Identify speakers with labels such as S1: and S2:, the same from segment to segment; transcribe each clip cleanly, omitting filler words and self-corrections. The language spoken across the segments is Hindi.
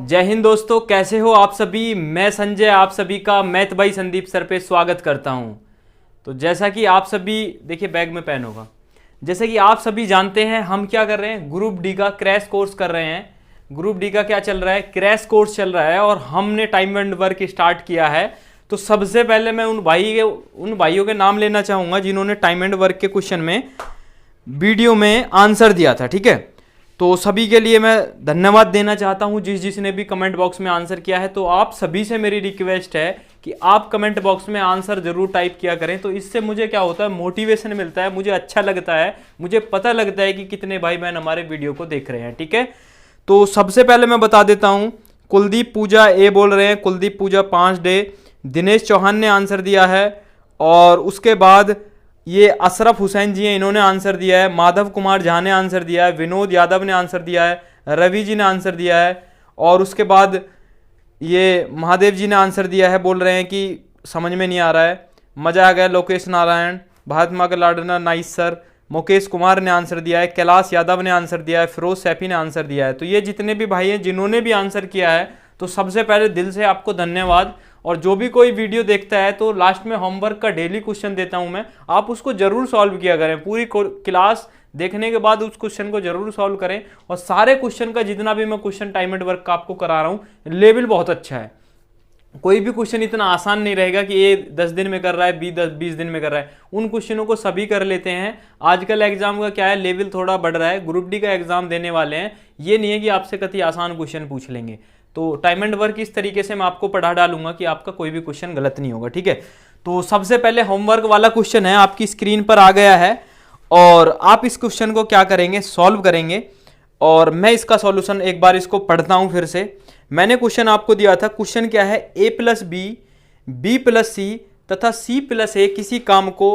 S1: जय हिंद दोस्तों, कैसे हो आप सभी। मैं संजय आप सभी का मैथ भाई संदीप सर पे स्वागत करता हूं। तो जैसा कि आप सभी देखिए, बैग में पेन होगा। जैसे कि आप सभी जानते हैं, हम क्या कर रहे हैं, ग्रुप डी का क्रैश कोर्स कर रहे हैं। ग्रुप डी का क्या चल रहा है, क्रैश कोर्स चल रहा है और हमने टाइम एंड वर्क स्टार्ट किया है। तो सबसे पहले मैं उन भाइयों के नाम लेना चाहूँगा जिन्होंने टाइम एंड वर्क के क्वेश्चन में वीडियो में आंसर दिया था। ठीक है, तो सभी के लिए मैं धन्यवाद देना चाहता हूं जिसने भी कमेंट बॉक्स में आंसर किया है। तो आप सभी से मेरी रिक्वेस्ट है कि आप कमेंट बॉक्स में आंसर जरूर टाइप किया करें। तो इससे मुझे क्या होता है, मोटिवेशन मिलता है, मुझे अच्छा लगता है, मुझे पता लगता है कि कितने भाई बहन हमारे वीडियो को देख रहे हैं। ठीक है, तो सबसे पहले मैं बता देता हूं, कुलदीप पूजा ए बोल रहे हैं, कुलदीप पूजा 5 डे। दिनेश चौहान ने आंसर दिया है और उसके बाद ये अशरफ हुसैन जी हैं, इन्होंने आंसर दिया है। माधव कुमार झा ने आंसर दिया है। विनोद यादव ने आंसर दिया है। रवि जी ने आंसर दिया है और उसके बाद ये महादेव जी ने आंसर दिया है, बोल रहे हैं कि समझ में नहीं आ रहा है, मजा आ गया। लोकेश नारायण, भारत माँ का लाडना, नाइस सर। मुकेश कुमार ने आंसर दिया है। कैलाश यादव ने आंसर दिया है। फिरोज सैफी ने आंसर दिया है। तो ये जितने भी भाई हैं जिन्होंने भी आंसर किया है, तो सबसे पहले दिल से आपको धन्यवाद। और जो भी कोई वीडियो देखता है तो लास्ट में होमवर्क का डेली क्वेश्चन देता हूं मैं, आप उसको जरूर सॉल्व किया करें। पूरी क्लास देखने के बाद उस क्वेश्चन को जरूर सॉल्व करें। और सारे क्वेश्चन का जितना भी मैं क्वेश्चन टाइम एंड वर्क का आपको करा रहा हूं, लेवल बहुत अच्छा है। कोई भी क्वेश्चन इतना आसान नहीं रहेगा कि ये 10 दिन में कर रहा है, 20 दिन में कर रहा है। उन क्वेश्चनों को सभी कर लेते हैं। आजकल एग्जाम का क्या है, लेवल थोड़ा बढ़ रहा है। ग्रुप डी का एग्जाम देने वाले हैं, ये नहीं है कि आपसे कति आसान क्वेश्चन पूछ लेंगे। तो टाइम एंड वर्क इस तरीके से मैं आपको पढ़ा डालूंगा कि आपका कोई भी क्वेश्चन गलत नहीं होगा। ठीक है, तो सबसे पहले होमवर्क वाला क्वेश्चन है, आपकी स्क्रीन पर आ गया है और आप इस क्वेश्चन को क्या करेंगे, सॉल्व करेंगे। और मैं इसका सॉल्यूशन एक बार इसको पढ़ता हूं फिर से। मैंने क्वेश्चन आपको दिया था, क्वेश्चन क्या है, a + b, b + c तथा c + a किसी काम को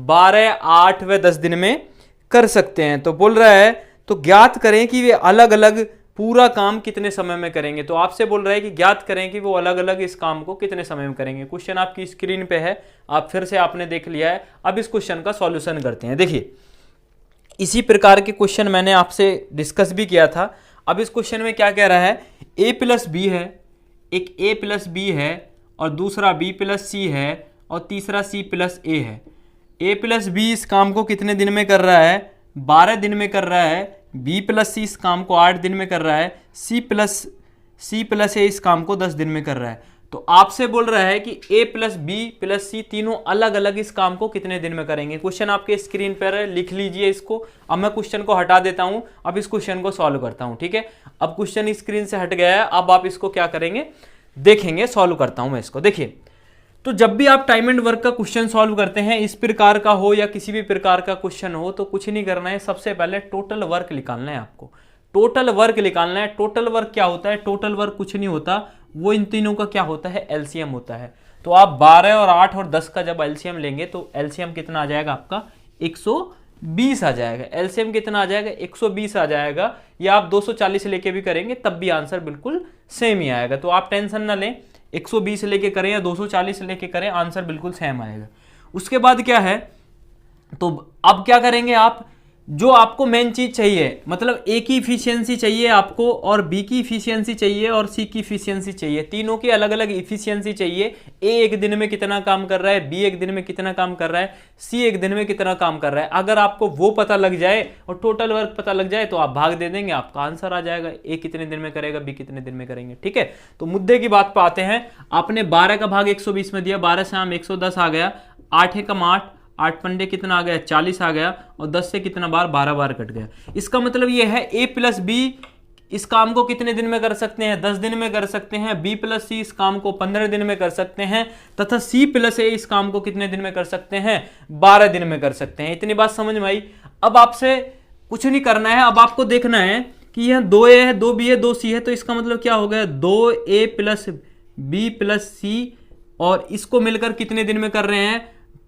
S1: 12, 8 व 10 दिन में कर सकते हैं। तो बोल रहा है तो ज्ञात करें कि वे अलग अलग पूरा काम कितने समय में करेंगे। तो आपसे बोल रहा है कि ज्ञात करें कि वो अलग अलग इस काम को कितने समय में करेंगे। क्वेश्चन आपकी स्क्रीन पे है, आप फिर से आपने देख लिया है। अब इस क्वेश्चन का सॉल्यूशन करते हैं। देखिए, इसी प्रकार के क्वेश्चन मैंने आपसे डिस्कस भी किया था। अब इस क्वेश्चन में क्या कह रहा है, a + b है, एक a + b है और दूसरा b + c है और तीसरा c + a है। a + b इस काम को कितने दिन में कर रहा है, 12 दिन में कर रहा है। b + c इस काम को 8 दिन में कर रहा है। c + a इस काम को 10 दिन में कर रहा है। तो आपसे बोल रहा है कि a + b + c तीनों अलग अलग इस काम को कितने दिन में करेंगे। क्वेश्चन आपके स्क्रीन पर है, लिख लीजिए इसको। अब मैं क्वेश्चन को हटा देता हूं, अब इस क्वेश्चन को सॉल्व करता हूं। ठीक है, अब क्वेश्चन स्क्रीन से हट गया है, अब आप इसको क्या करेंगे, देखेंगे। सॉल्व करता हूं मैं इसको। देखिए, तो जब भी आप टाइम एंड वर्क का क्वेश्चन सॉल्व करते हैं, इस प्रकार का हो या किसी भी प्रकार का क्वेश्चन हो, तो कुछ नहीं करना है, सबसे पहले टोटल वर्क निकालना है आपको। टोटल वर्क निकालना है। टोटल वर्क क्या होता है, टोटल वर्क कुछ नहीं होता, वो इन तीनों का क्या होता है, एलसीएम होता है। तो आप 12 और 8 और 10 का जब एलसीएम लेंगे तो एलसीएम कितना आ जाएगा आपका, 120 आ जाएगा। एलसीएम कितना आ जाएगा, 120 आ जाएगा। या आप 240 लेके भी करेंगे तब भी आंसर बिल्कुल सेम ही आएगा। तो आप टेंशन ना लें, 120 लेके करें या 240 लेके करें, आंसर बिल्कुल सेम आएगा। उसके बाद क्या है, तो अब क्या करेंगे आप, जो आपको मेन चीज चाहिए, मतलब ए की इफिशियंसी चाहिए आपको और बी की इफिशियंसी चाहिए और सी की इफिशियंसी चाहिए। तीनों की अलग अलग इफिशियंसी चाहिए। ए एक दिन में कितना काम कर रहा है, बी एक दिन में कितना काम कर रहा है, सी एक दिन में कितना काम कर रहा है। अगर आपको वो पता लग जाए और टोटल वर्क पता लग जाए तो आप भाग दे देंगे, आपका आंसर आ जाएगा। ए कितने दिन में करेगा, बी कितने दिन में करेंगे। ठीक है, तो मुद्दे की बात पर आते हैं। आपने 12 का भाग 120 में दिया, 12 से 110 आ गया। 8 एकम 8, 8 पंडे कितना आ गया, 40 आ गया और 10 से कितना बार, 12 बार कट गया। इसका मतलब ये है a + b इस काम को कितने दिन में कर सकते हैं, 10 दिन में कर सकते हैं। b + c इस काम को 15 दिन में कर सकते हैं तथा c + a इस काम को कितने दिन में कर सकते हैं, 12 दिन में कर सकते हैं। इतनी बात समझ में आई। अब आपसे कुछ नहीं करना है, अब आपको देखना है कि यह 2a है, 2b है, 2c है। तो इसका मतलब क्या हो गया, 2a + b + c और इसको मिलकर कितने दिन में कर रहे हैं,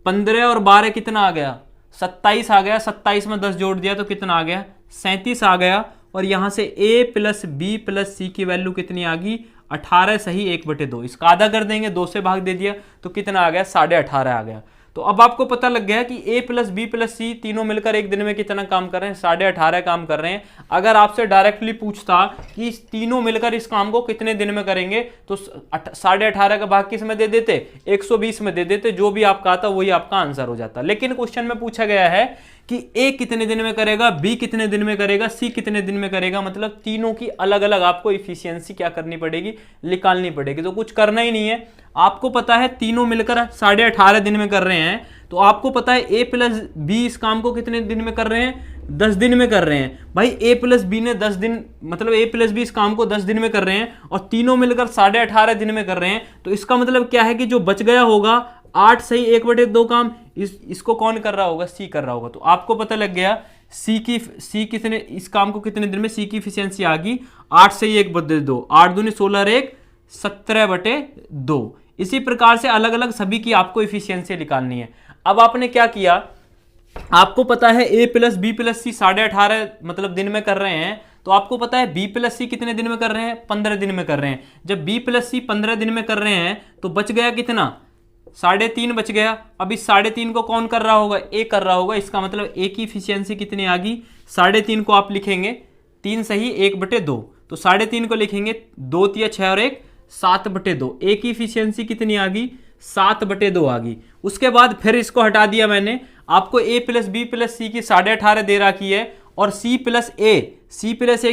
S1: 15 और 12 कितना आ गया, 27 आ गया। 27 में 10 जोड़ दिया तो कितना आ गया, 37 आ गया। और यहां से a + b + c की वैल्यू कितनी आ गई, 18 सही 1/2। इसका आधा कर देंगे, 2 से भाग दे दिया तो कितना आ गया, 18.5 आ गया। तो अब आपको पता लग गया कि A प्लस बी प्लस सी तीनों मिलकर एक दिन में कितना काम कर रहे हैं, 18.5 काम कर रहे हैं। अगर आपसे डायरेक्टली पूछता कि तीनों मिलकर इस काम को कितने दिन में करेंगे तो 18.5 का भाग किस में दे देते, 120 में दे देते, जो भी आपका आता वही आपका आंसर हो जाता। लेकिन क्वेश्चन में पूछा गया है कि A कितने दिन में करेगा, B कितने दिन में करेगा, C कितने दिन में करेगा, मतलब तीनों की अलग अलग आपको इफिशियंसी क्या करनी पड़ेगी, निकालनी पड़ेगी। तो कुछ करना ही नहीं है, आपको पता है तीनों मिलकर 18.5 दिन में कर रहे हैं, तो आपको पता है A प्लस बी इस काम को कितने दिन में कर रहे हैं, 10 दिन में कर रहे हैं। भाई A प्लस बी ने 10 दिन, मतलब A प्लस बी इस काम को 10 दिन में कर रहे हैं और तीनों मिलकर 18.5 दिन में कर रहे हैं। तो इसका मतलब क्या है कि जो बच गया होगा 8 सही 1/2 काम इसको कौन कर रहा होगा, C कर रहा होगा। तो आपको पता लग गया C कितने, इस काम को कितने दिन में C की इफिशियंसी आ गई 8 सही 1/2, 8 दूनी 16 और 1 17/2। इसी प्रकार से अलग अलग सभी की आपको इफिशियंसी निकालनी है। अब आपने क्या किया, आपको पता है A प्लस बी प्लस सी 18.5 मतलब दिन में कर रहे हैं, तो आपको पता है B प्लस सी कितने दिन में कर रहे हैं, 15 दिन में कर रहे हैं। जब B प्लस सी 15 दिन में कर रहे हैं तो बच गया कितना, 3.5 बच गया। अब इस 3.5 को कौन कर रहा होगा, A कर रहा होगा। इसका मतलब A की इफिशियंसी कितनी आ गई, 3.5 को आप लिखेंगे 3 सही 1/2, तो 3.5 को लिखेंगे 2 तिया 6 और 1 7/2। A की इफिशियंसी कितनी आ गई, 7/2 आ गई। उसके बाद फिर इसको हटा दिया मैंने, आपको A प्लस बी प्लस सी की 18.5 दे रखी है और C प्लस A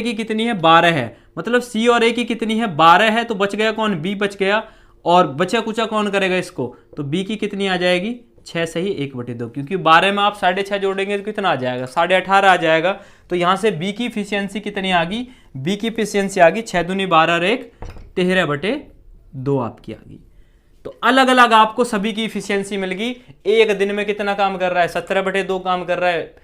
S1: की कितनी है, 12 है। मतलब C और A की कितनी है, 12 है। तो बच गया कौन, B बच गया। और बचा कुचा कौन करेगा इसको, तो B की कितनी आ जाएगी, 6 सही 1/2, क्योंकि 12 में आप 6.5 जोड़ेंगे तो कितना आ जाएगा, 18.5 आ जाएगा। तो यहां से B की इफिशियंसी कितनी आ गई, B की इफिशियंसी आ गई 6 दूनी 12 और 1 13/2 आपकी आ गई। तो अलग अलग आपको सभी की इफिशियंसी मिल गई। एक दिन में कितना काम कर रहा है, 17/2 काम कर रहा है।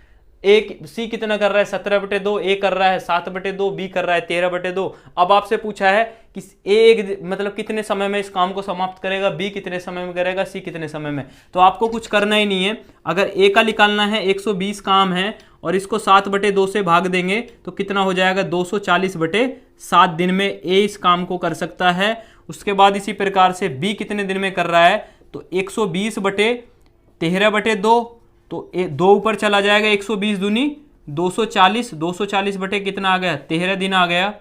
S1: C कितना कर रहा है, 17/2, A कर रहा है 7/2, B कर रहा है 13/2। अब आपसे पूछा है कि A मतलब कितने समय में इस काम को समाप्त करेगा, B कितने समय में करेगा, C कितने समय में। तो आपको कुछ करना ही नहीं है। अगर A का निकालना है, 120 काम है और इसको 7/2 से भाग देंगे तो कितना हो जाएगा, 240/7 दिन में A इस काम को कर सकता है। उसके बाद इसी प्रकार से B कितने दिन में कर रहा है, तो 120/13/2, तो 2 ऊपर चला जाएगा, 120 दूनी 240, 240 बटे कितना आ गया, 13 दिन आ गया।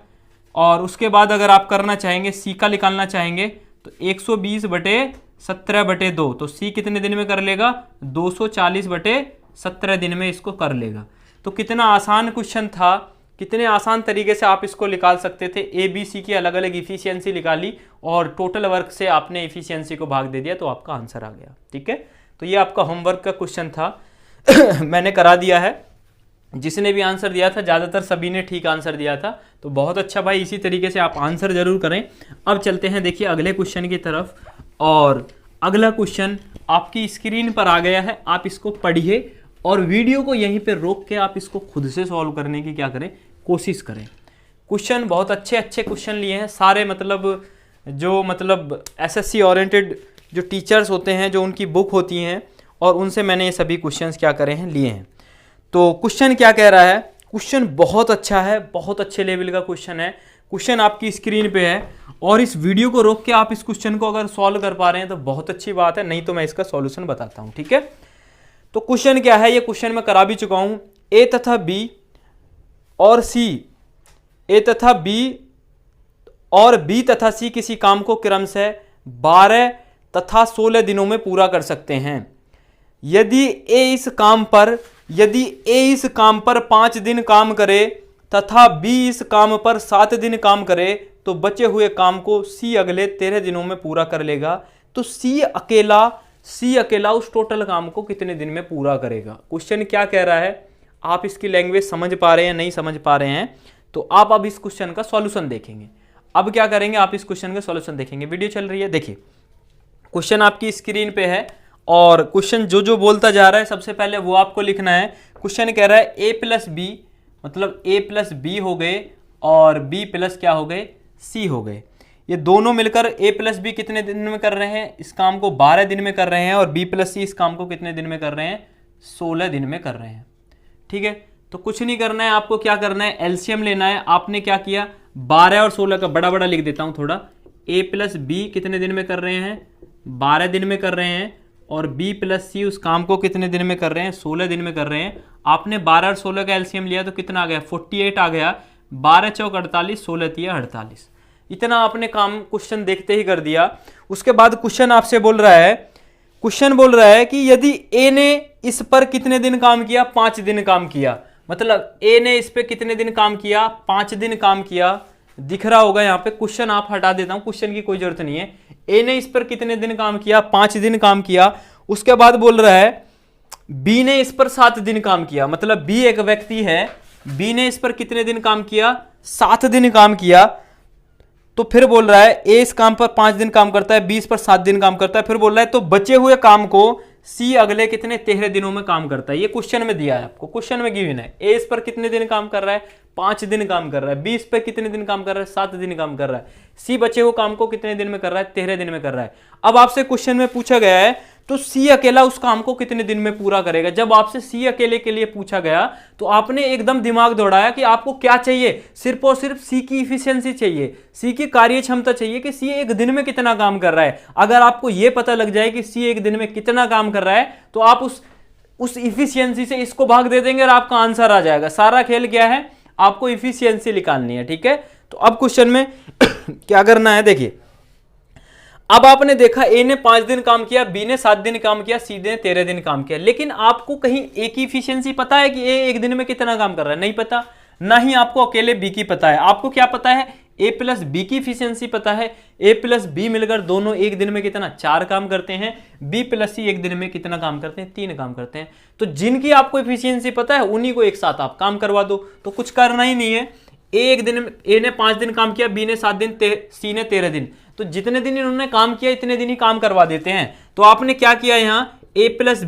S1: और उसके बाद अगर आप करना चाहेंगे, C का निकालना चाहेंगे तो 120/17/2, तो C कितने दिन में कर लेगा, 240/17 दिन में इसको कर लेगा। तो कितना आसान क्वेश्चन था, कितने आसान तरीके से आप इसको निकाल सकते थे। A B C की अलग अलग इफिशियंसी निकाली और टोटल वर्क से आपने इफिशियंसी को भाग दे दिया, तो आपका आंसर आ गया। ठीक है, तो ये आपका होमवर्क का क्वेश्चन था मैंने करा दिया है। जिसने भी आंसर दिया था ज़्यादातर सभी ने ठीक आंसर दिया था, तो बहुत अच्छा भाई, इसी तरीके से आप आंसर जरूर करें। अब चलते हैं देखिए अगले क्वेश्चन की तरफ, और अगला क्वेश्चन आपकी स्क्रीन पर आ गया है। आप इसको पढ़िए और वीडियो को यहीं पे रोक के आप इसको खुद से सॉल्व करने की क्या करें, कोशिश करें। क्वेश्चन बहुत अच्छे अच्छे क्वेश्चन लिए हैं सारे, मतलब जो मतलब SSC ओरिएंटेड जो टीचर्स होते हैं, जो उनकी बुक होती हैं, और उनसे मैंने ये सभी क्वेश्चंस क्या करे हैं, लिए हैं। तो क्वेश्चन क्या कह रहा है, क्वेश्चन बहुत अच्छा है, बहुत अच्छे लेवल का क्वेश्चन है। क्वेश्चन आपकी स्क्रीन पे है और इस वीडियो को रोक के आप इस क्वेश्चन को अगर सॉल्व कर पा रहे हैं तो बहुत अच्छी बात है, नहीं तो मैं इसका सॉल्यूशन बताता हूँ। ठीक है, तो क्वेश्चन क्या है, ये क्वेश्चन मैं करा भी चुका हूँ। A तथा B और C, A तथा B और B तथा C किसी काम को क्रमशः 12 तथा 16 दिनों में पूरा कर सकते हैं। यदि A इस काम पर 5 दिन काम करे तथा B इस काम पर 7 दिन काम करे, तो बचे हुए काम को C अगले 13 दिनों में पूरा कर लेगा। तो C अकेला उस टोटल काम को कितने दिन में पूरा करेगा। क्वेश्चन क्या कह रहा है, आप इसकी लैंग्वेज समझ पा रहे हैं, नहीं समझ पा रहे हैं, तो आप अब इस क्वेश्चन का सॉल्यूशन देखेंगे। अब क्या करेंगे, आप इस क्वेश्चन का सॉल्यूशन देखेंगे। वीडियो चल रही है, देखिए क्वेश्चन आपकी स्क्रीन पे है और क्वेश्चन जो बोलता जा रहा है सबसे पहले वो आपको लिखना है। क्वेश्चन कह रहा है A प्लस बी, मतलब A प्लस बी हो गए और B प्लस क्या हो गए, C हो गए। ये दोनों मिलकर A प्लस बी कितने दिन में कर रहे हैं, इस काम को 12 दिन में कर रहे हैं, और B प्लस C इस काम को कितने दिन में कर रहे हैं, 16 दिन में कर रहे हैं। ठीक है, तो कुछ नहीं करना है, आपको क्या करना है, एलसीएम लेना है। आपने क्या किया, 12 और 16 का बड़ा बड़ा लिख देता हूं थोड़ा। A प्लस बी कितने दिन में कर रहे हैं, 12 दिन में कर रहे हैं, और b प्लस सी उस काम को कितने दिन में कर रहे हैं, 16 दिन में कर रहे हैं। आपने 12 और 16 का एलसीएम लिया तो कितना आ गया, 48 आ गया। 12 चौक 48, 16 तिया 48। इतना आपने काम क्वेश्चन देखते ही कर दिया। उसके बाद क्वेश्चन आपसे बोल रहा है, क्वेश्चन बोल रहा है कि यदि ए ने इस पर कितने दिन काम किया, 5 दिन काम किया। मतलब ए ने इस पे कितने दिन काम किया, 5 दिन काम किया। दिख रहा होगा यहाँ पे, क्वेश्चन आप हटा देता हूं, क्वेश्चन की कोई जरूरत नहीं है। ए ने इस पर कितने दिन काम किया, 5 दिन काम किया। उसके बाद बोल रहा है बी ने इस पर 7 दिन काम किया। मतलब बी एक व्यक्ति है, बी ने इस पर कितने दिन काम किया, 7 दिन काम किया। तो फिर बोल रहा है ए इस काम पर 5 दिन काम करता है, बी इस पर 7 दिन काम करता है। फिर बोल रहा है तो बचे हुए काम को सी अगले कितने 13 दिनों में काम करता है। ये क्वेश्चन में दिया है आपको, क्वेश्चन में गिवन है। ए इस पर कितने दिन काम कर रहा है, 5 दिन काम कर रहा है। बी इस पर कितने दिन काम कर रहा है, 7 दिन काम कर रहा है। सी बचे हुए काम को कितने दिन में कर रहा है, 13 दिन में कर रहा है। अब आपसे क्वेश्चन में पूछा गया है तो सी अकेला उस काम को कितने दिन में पूरा करेगा। जब आपसे सी अकेले के लिए पूछा गया तो आपने एकदम दिमाग दौड़ाया कि आपको क्या चाहिए, सिर्फ और सिर्फ सी की इफिशियंसी चाहिए, सी की कार्य क्षमता चाहिए कि सी एक दिन में कितना काम कर रहा है। अगर आपको यह पता लग जाए कि सी एक दिन में कितना काम कर रहा है तो आप उस इफिशियंसी से इसको भाग दे देंगे और आपका आंसर आ जाएगा। सारा खेल क्या है, आपको इफिशियंसी निकालनी है। ठीक है, तो अब क्वेश्चन में क्या करना है, देखिए अब आपने देखा ए ने 5 दिन काम किया, बी ने 7 दिन काम किया, सी ने 13 दिन काम किया। लेकिन आपको कहीं ए की इफिशियंसी पता है कि ए एक दिन में कितना काम कर रहा है, नहीं पता। ना ही आपको अकेले बी की पता है। आपको क्या पता है, ए प्लस बी की इफिशियंसी पता है। ए प्लस बी मिलकर दोनों एक दिन में कितना, 4 काम करते हैं। बी प्लस सी एक दिन में कितना काम करते हैं, 3 काम करते हैं। तो जिनकी आपको इफिशियंसी पता है उन्हीं को एक साथ आप काम करवा दो, तो कुछ करना ही नहीं है। एक दिन में ए ने 5 दिन काम किया, बी ने 7 दिन, सी ने 13 दिन। तो जितने दिन इन्होंने काम किया इतने दिन ही काम करवा देते हैं। तो आपने क्या किया यहां, ए प्लस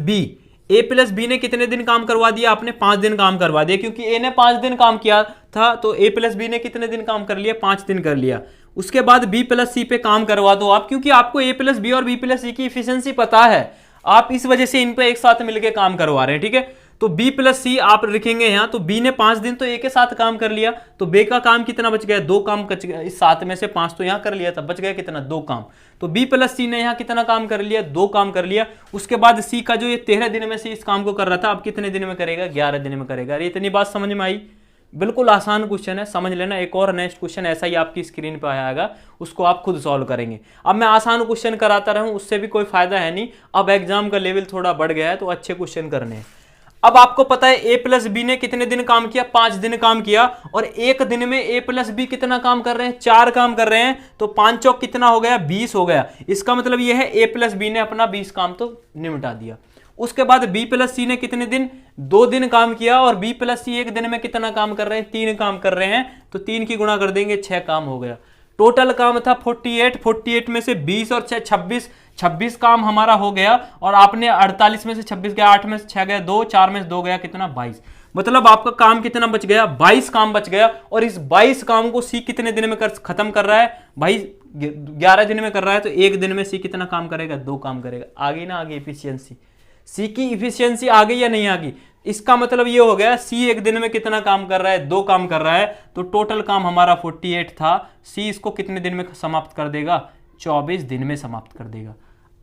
S1: बी ने कितने दिन काम करवा दिया, आपने 5 दिन काम करवा दिया। क्योंकि ए ने 5 दिन काम किया था तो ए प्लस बी ने कितने दिन काम कर लिया, 5 दिन कर लिया। उसके बाद बी प्लस सी पे काम करवा दो आप, क्योंकि आपको ए प्लस बी और बी प्लस सी की इफिशियंसी पता है। आप इस वजह से इन पे एक साथ मिलकर काम करवा रहे हैं। ठीक है, तो b प्लस सी आप लिखेंगे यहां, तो b ने 5 दिन तो a के साथ काम कर लिया, तो b का काम कितना बच गया, 2 काम बच गया। इस 7 में से 5 तो यहां कर लिया था, बच गया कितना, 2 काम। तो b प्लस सी ने यहां कितना काम कर लिया, 2 काम कर लिया। उसके बाद c का जो ये 13 दिन में से इस काम को कर रहा था, अब कितने दिन में करेगा, 11 दिन में करेगा। ये इतनी बात समझ में आई, बिल्कुल आसान क्वेश्चन है, समझ लेना। एक और नेक्स्ट क्वेश्चन ऐसा ही आपकी स्क्रीन पर आएगा, उसको आप खुद सॉल्व करेंगे। अब मैं आसान क्वेश्चन कराता रहूं उससे भी कोई फायदा है नहीं। अब एग्जाम का लेवल थोड़ा बढ़ गया है तो अच्छे क्वेश्चन करने हैं। अब आपको पता है ए प्लस बी ने कितने दिन काम किया, 5 दिन काम किया। और एक दिन में ए प्लस बी कितना काम कर रहे हैं, 4 काम कर रहे हैं। तो 5 चौक कितना हो गया, 20 हो गया। इसका मतलब यह है ए प्लस बी ने अपना 20 काम तो निपटा दिया। उसके बाद बी प्लस सी ने कितने दिन, 2 दिन काम किया। और बी प्लस सी एक दिन में कितना काम कर रहे हैं, 3 काम कर रहे हैं। तो 3 की गुणा कर देंगे, 6 काम हो गया। टोटल काम था 48 में से 20 और 6 26 काम हमारा हो गया। और आपने 48 में से 26 गया, 8 में से 6 गया, 2, 4 में से 2 गया, कितना, 22। मतलब आपका काम कितना बच गया, 22 काम बच गया। और इस 22 काम को सी कितने दिन में खत्म कर रहा है भाई, 11 दिन में कर रहा है। तो एक दिन में सी कितना काम करेगा, 2 काम करेगा। आ गई ना आगे इफिशियंसी, सी की इफिशियंसी आ गई या नहीं आ गई। इसका मतलब ये हो गया सी एक दिन में कितना काम कर रहा है, 2 काम कर रहा है। तो टोटल काम हमारा 48 था, सी इसको कितने दिन में समाप्त कर देगा, 24 दिन में समाप्त कर देगा।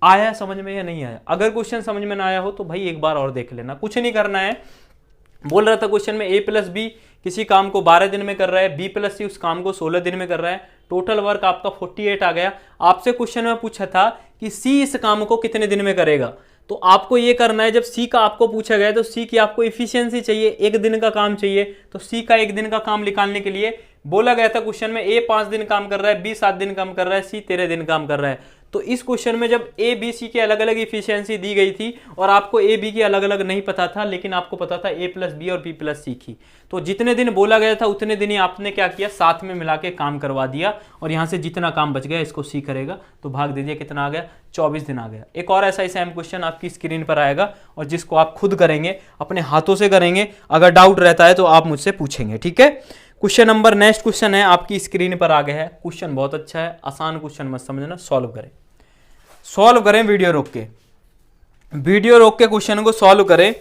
S1: आया समझ में या नहीं आया। अगर क्वेश्चन समझ में ना आया हो तो भाई एक बार और देख लेना, कुछ नहीं करना है। बोल रहा था क्वेश्चन में ए प्लस बी किसी काम को 12 दिन में कर रहा है, बी प्लस सी उस काम को 16 दिन में कर रहा है। टोटल वर्क आपका 48 आ गया। आपसे क्वेश्चन में पूछा था कि सी इस काम को कितने दिन में करेगा। तो आपको ये करना है, जब सी का आपको पूछा गया तो सी की आपको इफिशियंसी चाहिए, एक दिन का काम चाहिए। तो सी का एक दिन का काम निकालने के लिए बोला गया था क्वेश्चन में ए 5 दिन काम कर रहा है, बी 7 दिन काम कर रहा है, सी 13 दिन काम कर रहा है। तो इस क्वेश्चन में जब ए बी सी की अलग अलग इफिशियंसी दी गई थी और आपको ए बी की अलग अलग नहीं पता था, लेकिन आपको पता था ए प्लस बी और बी प्लस सी की, तो जितने दिन बोला गया था उतने दिन ही आपने क्या किया, साथ में मिला के काम करवा दिया। और यहां से जितना काम बच गया इसको सी करेगा, तो भाग दीजिए कितना आ गया, 24 दिन आ गया। एक और ऐसा ही सेम क्वेश्चन आपकी स्क्रीन पर आएगा और जिसको आप खुद करेंगे, अपने हाथों से करेंगे। अगर डाउट रहता है तो आप मुझसे पूछेंगे, ठीक है। क्वेश्चन नंबर, नेक्स्ट क्वेश्चन है आपकी स्क्रीन पर आ गया है। क्वेश्चन बहुत अच्छा है, आसान क्वेश्चन मत समझना, सॉल्व करें वीडियो रोक के क्वेश्चन को सॉल्व करें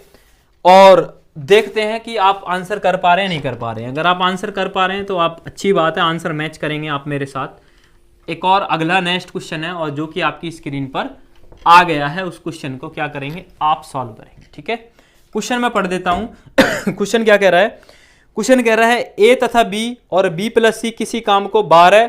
S1: और देखते हैं कि आप आंसर कर पा रहे हैं नहीं कर पा रहे हैं। अगर आप आंसर कर पा रहे हैं तो आप अच्छी बात है, आंसर मैच करेंगे आप मेरे साथ। एक और अगला नेक्स्ट क्वेश्चन है और जो कि आपकी स्क्रीन पर आ गया है उस क्वेश्चन को क्या करेंगे, आप सॉल्व करेंगे। ठीक है, क्वेश्चन मैं पढ़ देता हूं। क्वेश्चन क्या कह रहा है, क्वेश्चन कह रहा है ए तथा बी और बी प्लस सी किसी काम को 12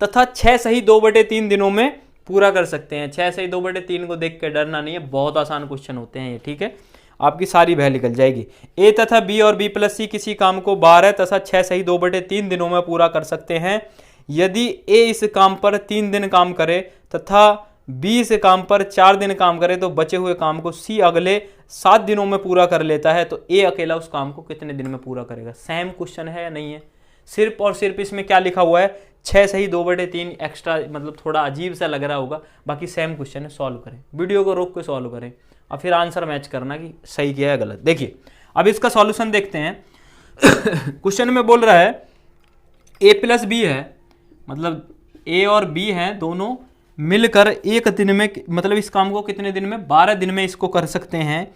S1: तथा 6 सही 2/3 दिनों में पूरा कर सकते हैं। 6 सही 2/3 को देख के डरना नहीं है, बहुत आसान क्वेश्चन होते हैं ये। ठीक है, आपकी सारी बह निकल जाएगी। ए तथा बी और बी प्लस सी किसी काम को 12 तथा 6 सही 2/3 दिनों में पूरा कर सकते हैं। यदि ए इस काम पर 3 दिन काम करे तथा बी इस काम पर 4 दिन काम करे तो बचे हुए काम को सी अगले 7 दिनों में पूरा कर लेता है, तो ए अकेला उस काम को कितने दिन में पूरा करेगा। सेम क्वेश्चन है या नहीं है, सिर्फ और सिर्फ इसमें क्या लिखा हुआ है 6 सही 2/3 एक्स्ट्रा, मतलब थोड़ा अजीब सा लग रहा होगा, बाकी सेम क्वेश्चन है। सॉल्व करें, वीडियो को रोक के सॉल्व करें और फिर आंसर मैच करना कि सही किया है गलत। देखिए अब इसका सॉल्यूशन देखते हैं। क्वेश्चन में बोल रहा है ए प्लस बी है, मतलब ए और बी हैं दोनों मिलकर एक दिन में, मतलब इस काम को कितने दिन में, 12 दिन में इसको कर सकते हैं।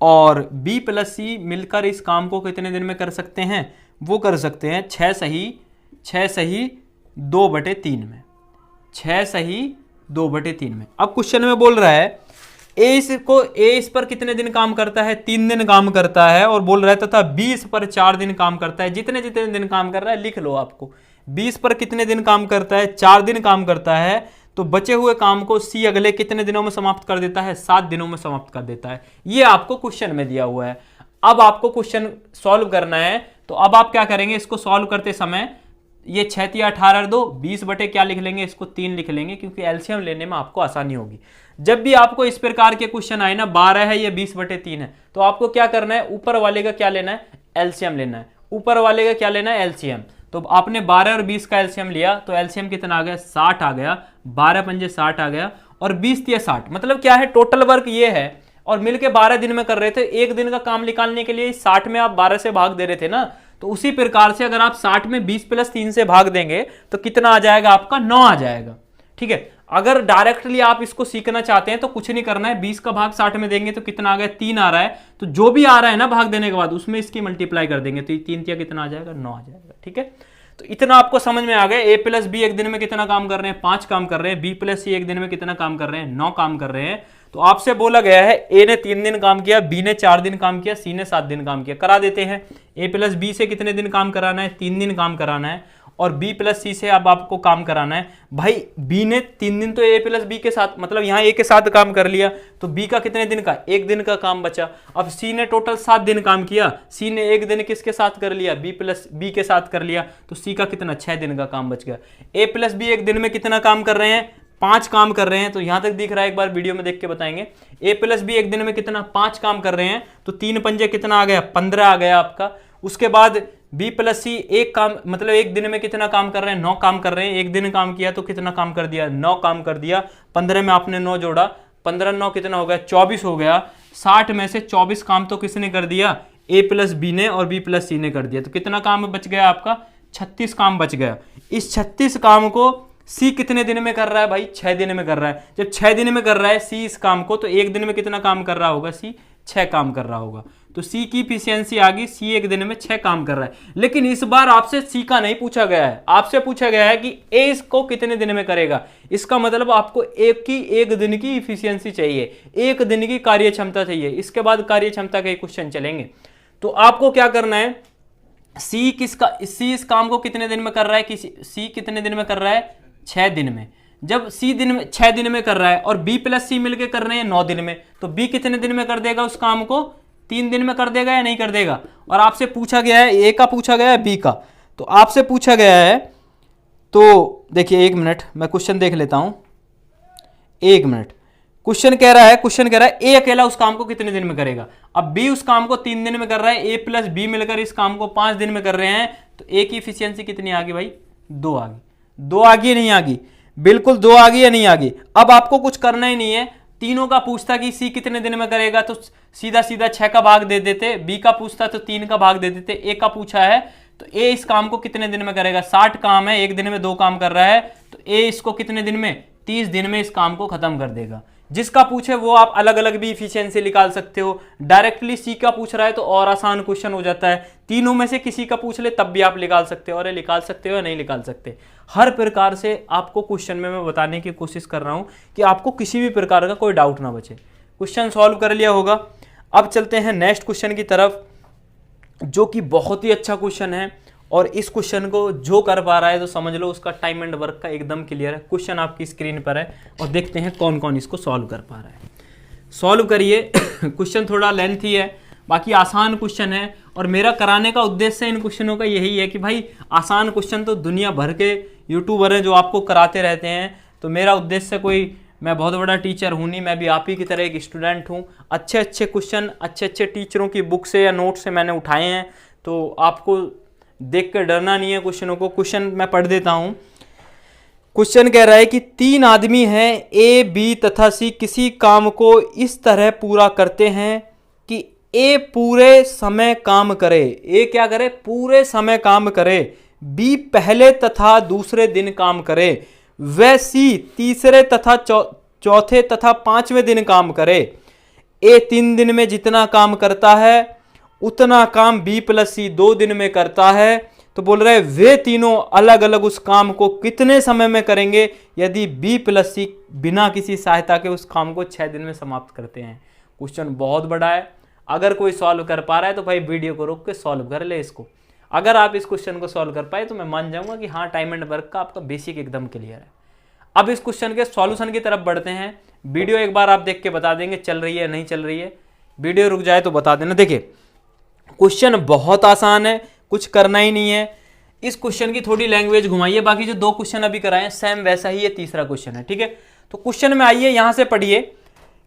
S1: और बी प्लस सी मिलकर इस काम को कितने दिन में कर सकते हैं, वो कर सकते हैं 6 सही 2/3 में, 6 सही 2/3 में। अब क्वेश्चन में बोल रहा है ए इस पर कितने दिन काम करता है, 3 दिन काम करता है, और बोल रहा है तथा 20 पर 4 दिन काम करता है। जितने जितने दिन काम कर रहा है लिख लो आपको। 20 पर कितने दिन काम करता है, 4 दिन काम करता है, तो बचे हुए काम को सी अगले कितने दिनों में समाप्त कर देता है, 7 दिनों में समाप्त कर देता है। ये आपको क्वेश्चन में दिया हुआ है। अब आपको क्वेश्चन सॉल्व करना है, तो अब आप क्या करेंगे, इसको सॉल्व करते समय ये 6 × 18 2, 20 बटे क्या लिख लेंगे, इसको 3 लिख लेंगे, क्योंकि एलसीएम लेने में आपको आसानी होगी। जब भी आपको इस प्रकार के क्वेश्चन आए ना, 12 है या 20/3 है, तो आपको क्या करना है, ऊपर वाले का क्या लेना है, एलसीएम लेना है। ऊपर वाले का क्या लेना है, एलसीएम। तो आपने 12 और 20 का एलसीएम लिया, तो एलसीएम कितना आ गया, 60 आ गया। 12 पंजे 60 आ गया, और 20 × 60, मतलब क्या है, टोटल वर्क ये है, और मिलके 12 दिन में कर रहे थे। एक दिन का काम निकालने के लिए 60 में आप 12 से भाग दे रहे थे ना, तो उसी प्रकार से अगर आप 60 में 20 + 3 से भाग देंगे तो कितना आ जाएगा आपका, 9 आ जाएगा। ठीक है, अगर डायरेक्टली आप इसको सीखना चाहते हैं तो कुछ नहीं करना है, 20 का भाग 60 में देंगे तो कितना आ गया, 3 आ रहा है। तो जो भी आ रहा है ना भाग देने के बाद, उसमें इसकी मल्टीप्लाई कर देंगे, तो 3 × कितना आ जाएगा, 9 आ जाएगा। ठीक है, तो इतना आपको समझ में आ गया। ए प्लस बी एक दिन में कितना काम कर रहे हैं, 5 काम कर रहे हैं। बी प्लस सी एक दिन में कितना काम कर रहे हैं, 9 काम कर रहे हैं। तो आपसे बोला गया है ए ने 3 दिन काम किया, बी ने 4 दिन काम किया, सी ने 7 दिन काम किया। करा देते हैं। ए प्लस बी से कितने दिन काम कराना है, 3 दिन काम कराना है, और बी प्लस सी से अब आपको काम कराना है। भाई बी ने 3 दिन तो ए प्लस बी के साथ, मतलब यहाँ ए के साथ काम कर लिया, तो बी का कितने दिन का, 1 दिन का काम बचा। अब सी ने टोटल 7 दिन काम किया, सी ने 1 दिन किसके साथ कर लिया, बी प्लस बी के साथ कर लिया, तो सी का कितना, 6 दिन का काम बच गया। ए प्लस बी एक दिन में कितना काम कर रहे हैं, 5 काम कर रहे हैं। तो यहां तक दिख रहा है, एक बार वीडियो में देख के बताएंगे। ए प्लस बी एक दिन में कितना, 5 काम कर रहे हैं, तो 3 पंजे कितना आ गया, 15 आ गया आपका। उसके बाद बी प्लस सी एक काम, मतलब एक दिन में कितना काम कर रहे हैं, 9 काम कर रहे हैं। एक दिन काम किया तो कितना काम कर दिया, 9 काम कर दिया। 15 में आपने 9 जोड़ा, 15 9 कितना हो गया, 24 हो गया। 60 में से 24 काम तो किसने कर दिया, ए प्लस बी ने और बी प्लस सी ने कर दिया। तो कितना काम बच गया आपका, 36 काम बच गया। इस 36 काम को सी कितने दिन में कर रहा है भाई, 6 दिन में कर रहा है। जब 6 दिन में कर रहा है सी इस काम को, तो एक दिन में कितना काम कर रहा होगा, सी 6 काम कर रहा होगा। तो सी की इफिशियंसी आ गई, सी एक दिन में 6 काम कर रहा है। लेकिन इस बार आपसे सी का नहीं पूछा गया है, आपसे पूछा गया है कि ए इसको कितने दिन में करेगा। इसका मतलब आपको एक दिन की इफिशियंसी चाहिए, एक दिन की कार्य क्षमता चाहिए। इसके बाद कार्य क्षमता के क्वेश्चन चलेंगे। तो आपको क्या करना है, सी इस काम को कितने दिन में कर रहा है, सी कितने दिन में कर रहा है, 6 दिन में। जब सी 6 दिन में कर रहा है और बी प्लस सी मिलकर कर रहे हैं 9 दिन में, तो बी कितने दिन में कर देगा उस काम को, 3 दिन में कर देगा या नहीं कर देगा। और आपसे पूछा गया है, ए का पूछा गया है, बी का, तो आपसे पूछा गया है। तो देखिए 1 मिनट मैं क्वेश्चन देख लेता हूं, 1 मिनट। क्वेश्चन कह रहा है ए अकेला उस काम को कितने दिन में करेगा। अब बी उस काम को 3 दिन में कर रहा है, ए प्लस बी मिलकर इस काम को 5 दिन में कर रहे हैं, तो ए की इफिशियंसी कितनी आ गई भाई, 2 आ गई। 2 आ गई नहीं आ गई, बिल्कुल 2 आ गई या नहीं आ गई। अब आपको कुछ करना ही नहीं है, तीनों का पूछता कि सी कितने दिन में करेगा, तो सीधा 6 का भाग दे देते। बी का पूछता तो 3 का भाग दे देते। ए का पूछा है तो ए इस काम को कितने दिन में करेगा, 60 काम है, एक दिन में 2 काम कर रहा है, तो ए इसको कितने दिन में, 30 दिन में इस काम को खत्म कर देगा। जिसका पूछे वो आप अलग अलग भी इफिशियंसी निकाल सकते हो। डायरेक्टली सी का पूछ रहा है तो और आसान क्वेश्चन हो जाता है, तीनों में से किसी का पूछ ले तब भी आप निकाल सकते हो, और ये निकाल सकते हो या नहीं निकाल सकते। हर प्रकार से आपको क्वेश्चन में मैं बताने की कोशिश कर रहा हूँ कि आपको किसी भी प्रकार का कोई डाउट ना बचे। क्वेश्चन सॉल्व कर लिया होगा। अब चलते हैं नेक्स्ट क्वेश्चन की तरफ, जो कि बहुत ही अच्छा क्वेश्चन है, और इस क्वेश्चन को जो कर पा रहा है तो समझ लो उसका टाइम एंड वर्क का एकदम क्लियर है। क्वेश्चन आपकी स्क्रीन पर है और देखते हैं कौन कौन इसको सॉल्व कर पा रहा है। सॉल्व करिए। क्वेश्चन थोड़ा लेंथी है, बाकी आसान क्वेश्चन है, और मेरा कराने का उद्देश्य इन क्वेश्चनों का यही है कि भाई आसान क्वेश्चन तो दुनिया भर के यूट्यूबर हैं जो आपको कराते रहते हैं, तो मेरा उद्देश्य कोई, मैं बहुत बड़ा टीचर हूँ नहीं, मैं भी आप ही की तरह एक स्टूडेंट हूँ। अच्छे अच्छे क्वेश्चन अच्छे अच्छे टीचरों की बुक से या नोट से मैंने उठाए हैं, तो आपको देख कर डरना नहीं है क्वेश्चनों को। क्वेश्चन मैं पढ़ देता हूँ। क्वेश्चन कह रहा है कि 3 आदमी हैं, ए, बी तथा सी, किसी काम को इस तरह पूरा करते हैं कि ए पूरे समय काम करे। ए क्या करे? पूरे समय काम करे। बी पहले तथा दूसरे दिन काम करे। वह सी तीसरे तथा चौथे तथा 5वें दिन काम करे। ए 3 दिन में जितना काम करता है उतना काम बी प्लस सी 2 दिन में करता है। तो बोल रहे वे तीनों अलग अलग उस काम को कितने समय में करेंगे यदि बी प्लस सी बिना किसी सहायता के उस काम को 6 दिन में समाप्त करते हैं। क्वेश्चन बहुत बड़ा है, अगर कोई सॉल्व कर पा रहा है तो भाई वीडियो को रोक के सॉल्व कर ले इसको। अगर आप इस क्वेश्चन को सॉल्व कर पाए तो मैं मान जाऊंगा कि हाँ, टाइम एंड वर्क का आपका बेसिक एकदम क्लियर है। अब इस क्वेश्चन के सॉल्यूशन की तरफ बढ़ते हैं। वीडियो एक बार आप देख के बता देंगे चल रही है नहीं चल रही है, वीडियो रुक जाए तो बता देना। देखिए क्वेश्चन बहुत आसान है, कुछ करना ही नहीं है। इस क्वेश्चन की थोड़ी लैंग्वेज घुमाइए, बाकी जो 2 क्वेश्चन अभी कराए सेम वैसा ही ये तीसरा क्वेश्चन है, ठीक है। तो क्वेश्चन में आइए, यहां से पढ़िए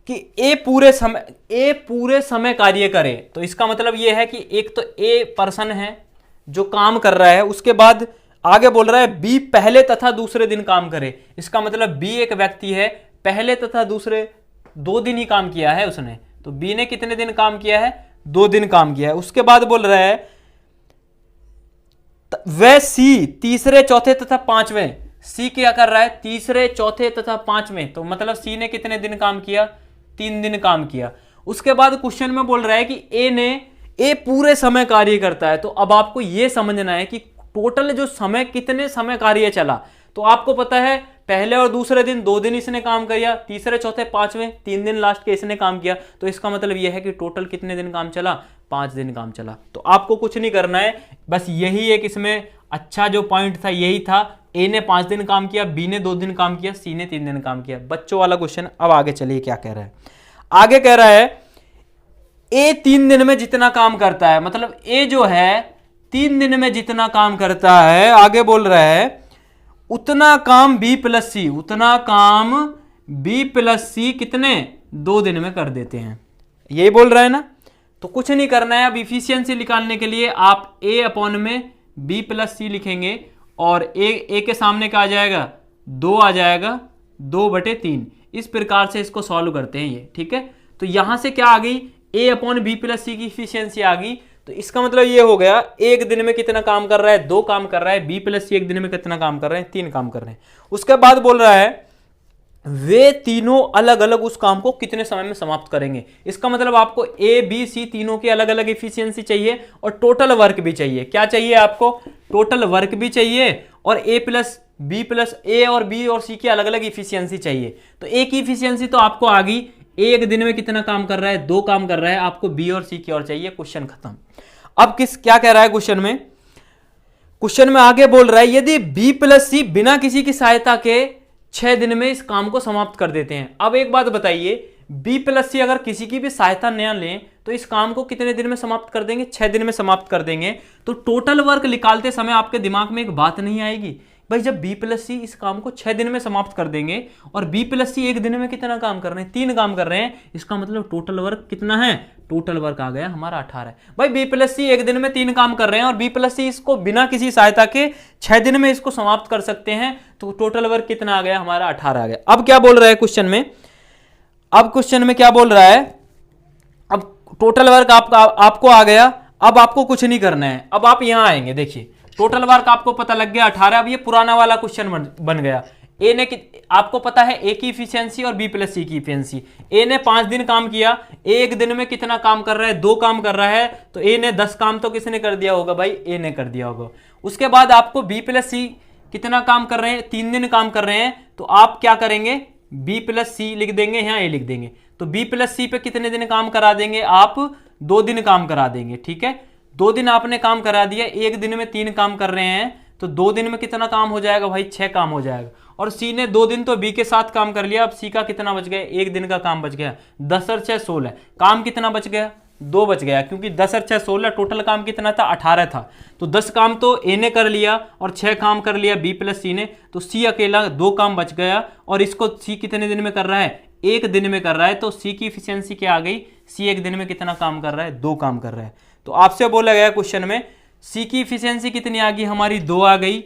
S1: कि ए पूरे समय कार्य करे। तो इसका मतलब ये है कि एक तो ए पर्सन है जो काम कर रहा है, उसके बाद आगे बोल रहा है बी पहले तथा दूसरे दिन काम करे। इसका मतलब बी एक व्यक्ति है, पहले तथा दूसरे 2 दिन ही काम किया है उसने। तो बी ने कितने दिन काम किया है? 2 दिन काम किया है। उसके बाद बोल रहा है वह सी तीसरे चौथे तथा 5वें, सी क्या कर रहा है? तीसरे चौथे तथा 5वें। तो मतलब सी ने कितने दिन काम किया? 3 दिन काम किया। उसके बाद क्वेश्चन में बोल रहा है कि ए पूरे समय कार्य करता है। तो अब आपको यह समझना है कि टोटल जो समय, कितने समय कार्य चला। तो आपको पता है पहले और दूसरे दिन 2 दिन इसने काम किया, तीसरे चौथे 5वें 3 दिन लास्ट के इसने काम किया। तो इसका मतलब यह है कि टोटल कितने दिन काम चला? 5 दिन काम चला। तो आपको कुछ नहीं करना है, बस यही एक इसमें अच्छा जो पॉइंट था यही था। ए ने 5 दिन काम किया, बी ने 2 दिन काम किया, सी ने 3 दिन काम किया। बच्चों वाला क्वेश्चन। अब आगे चलिए क्या कह रहा है। आगे कह रहा है ए 3 दिन में जितना काम करता है, मतलब ए जो है 3 दिन में जितना काम करता है, आगे बोल रहा है उतना काम बी प्लस सी, उतना काम बी प्लस सी कितने? 2 दिन में कर देते हैं। यही बोल रहा है ना। तो कुछ नहीं करना है। अब इफिशियंसी निकालने के लिए आप ए अपॉन में बी प्लस सी लिखेंगे, और ए के सामने क्या आ जाएगा? 2 आ जाएगा, 2/3। इस प्रकार से इसको सॉल्व करते हैं ये, ठीक है। तो यहां से क्या आ गई? ए अपॉन बी प्लस सी की इफिशियंसी आ गई। तो इसका मतलब ये हो गया एक दिन में कितना काम कर रहा है? 2 काम कर रहा है। बी प्लस सी एक दिन में कितना काम कर रहे हैं? 3 काम कर रहे हैं। उसके बाद बोल रहा है वे तीनों अलग अलग उस काम को कितने समय में समाप्त करेंगे। इसका मतलब आपको ए बी सी तीनों की अलग अलग इफिशियंसी चाहिए और टोटल वर्क भी चाहिए। क्या चाहिए आपको? टोटल वर्क भी चाहिए, और ए प्लस बी प्लस ए और बी और सी की अलग अलग इफिशियंसी चाहिए। तो ए की इफिशियंसी तो आपको आ गई। एक दिन में कितना काम कर रहा है? 2 काम कर रहा है। आपको बी और सी की और चाहिए। क्वेश्चन खत्म। अब क्या कह रहा है क्वेश्चन में? क्वेश्चन में आगे बोल रहा है यदि बी प्लस सी बिना किसी की सहायता के 6 दिन में इस काम को समाप्त कर देते हैं। अब एक बात बताइए, बी प्लस सी अगर किसी की भी सहायता न लें तो इस काम को कितने दिन में समाप्त कर देंगे? 6 दिन में समाप्त कर देंगे। तो टोटल वर्क निकालते समय आपके दिमाग में एक बात नहीं आएगी, भाई जब बी प्लस सी इस काम को 6 दिन में समाप्त कर देंगे और बी प्लस सी एक दिन में कितना काम कर रहे हैं? 3 काम कर रहे हैं। इसका मतलब टोटल वर्क कितना है? टोटल वर्क आ गया हमारा 18। भाई बी प्लस सी एक दिन में 3 काम कर रहे हैं और बी प्लस सी इसको बिना किसी सहायता के 6 दिन में इसको समाप्त कर सकते हैं। तो टोटल वर्क कितना आ गया हमारा? 18 आ गया। अब क्या बोल रहा है क्वेश्चन में? अब क्वेश्चन में क्या बोल रहा है? अब टोटल वर्क आपको आ गया। अब आपको कुछ नहीं करना है। अब आप यहां आएंगे, देखिए टोटल वर्क आपको पता लग गया 18। अब ये पुराना वाला क्वेश्चन बन गया। ए ने आपको पता है ए की इफिशियंसी और बी प्लस सी की इफिशियंसी। ए ने 5 दिन काम किया, एक दिन में कितना काम कर रहा है, 2 काम कर रहा है, तो ए ने 10 काम तो किसने कर दिया होगा भाई, ए ने कर दिया होगा। उसके बाद आपको बी प्लस सी कितना काम कर रहे हैं, 3 दिन काम कर रहे हैं, तो आप क्या करेंगे, बी प्लस सी लिख देंगे, यहाँ ए लिख देंगे। तो बी प्लस सी पे कितने दिन काम करा देंगे आप, 2 दिन काम करा देंगे, ठीक है। 2 दिन आपने काम करा दिया, एक दिन में 3 काम कर रहे हैं, तो 2 दिन में कितना काम हो जाएगा भाई, 6 काम हो जाएगा। और सी ने 2 दिन तो बी के साथ काम कर लिया, अब सी का कितना बच गया, 1 दिन का काम बच गया। 10 और 6 16, काम कितना बच गया, 2 बच गया, क्योंकि 10 और 6 16, टोटल काम कितना था, 18 था। तो 10 काम तो ए ने कर लिया और 6 काम कर लिया बी प्लस सी ने, तो सी अकेला 2 काम बच गया। और इसको सी कितने दिन में कर रहा है, 1 दिन में कर रहा है। तो सी की इफिशियंसी क्या आ गई, सी 1 दिन में कितना काम कर रहा है, 2 काम कर रहा है। तो आपसे बोला गया क्वेश्चन में सी की इफिशियंसी कितनी आ गई हमारी, 2 आ गई।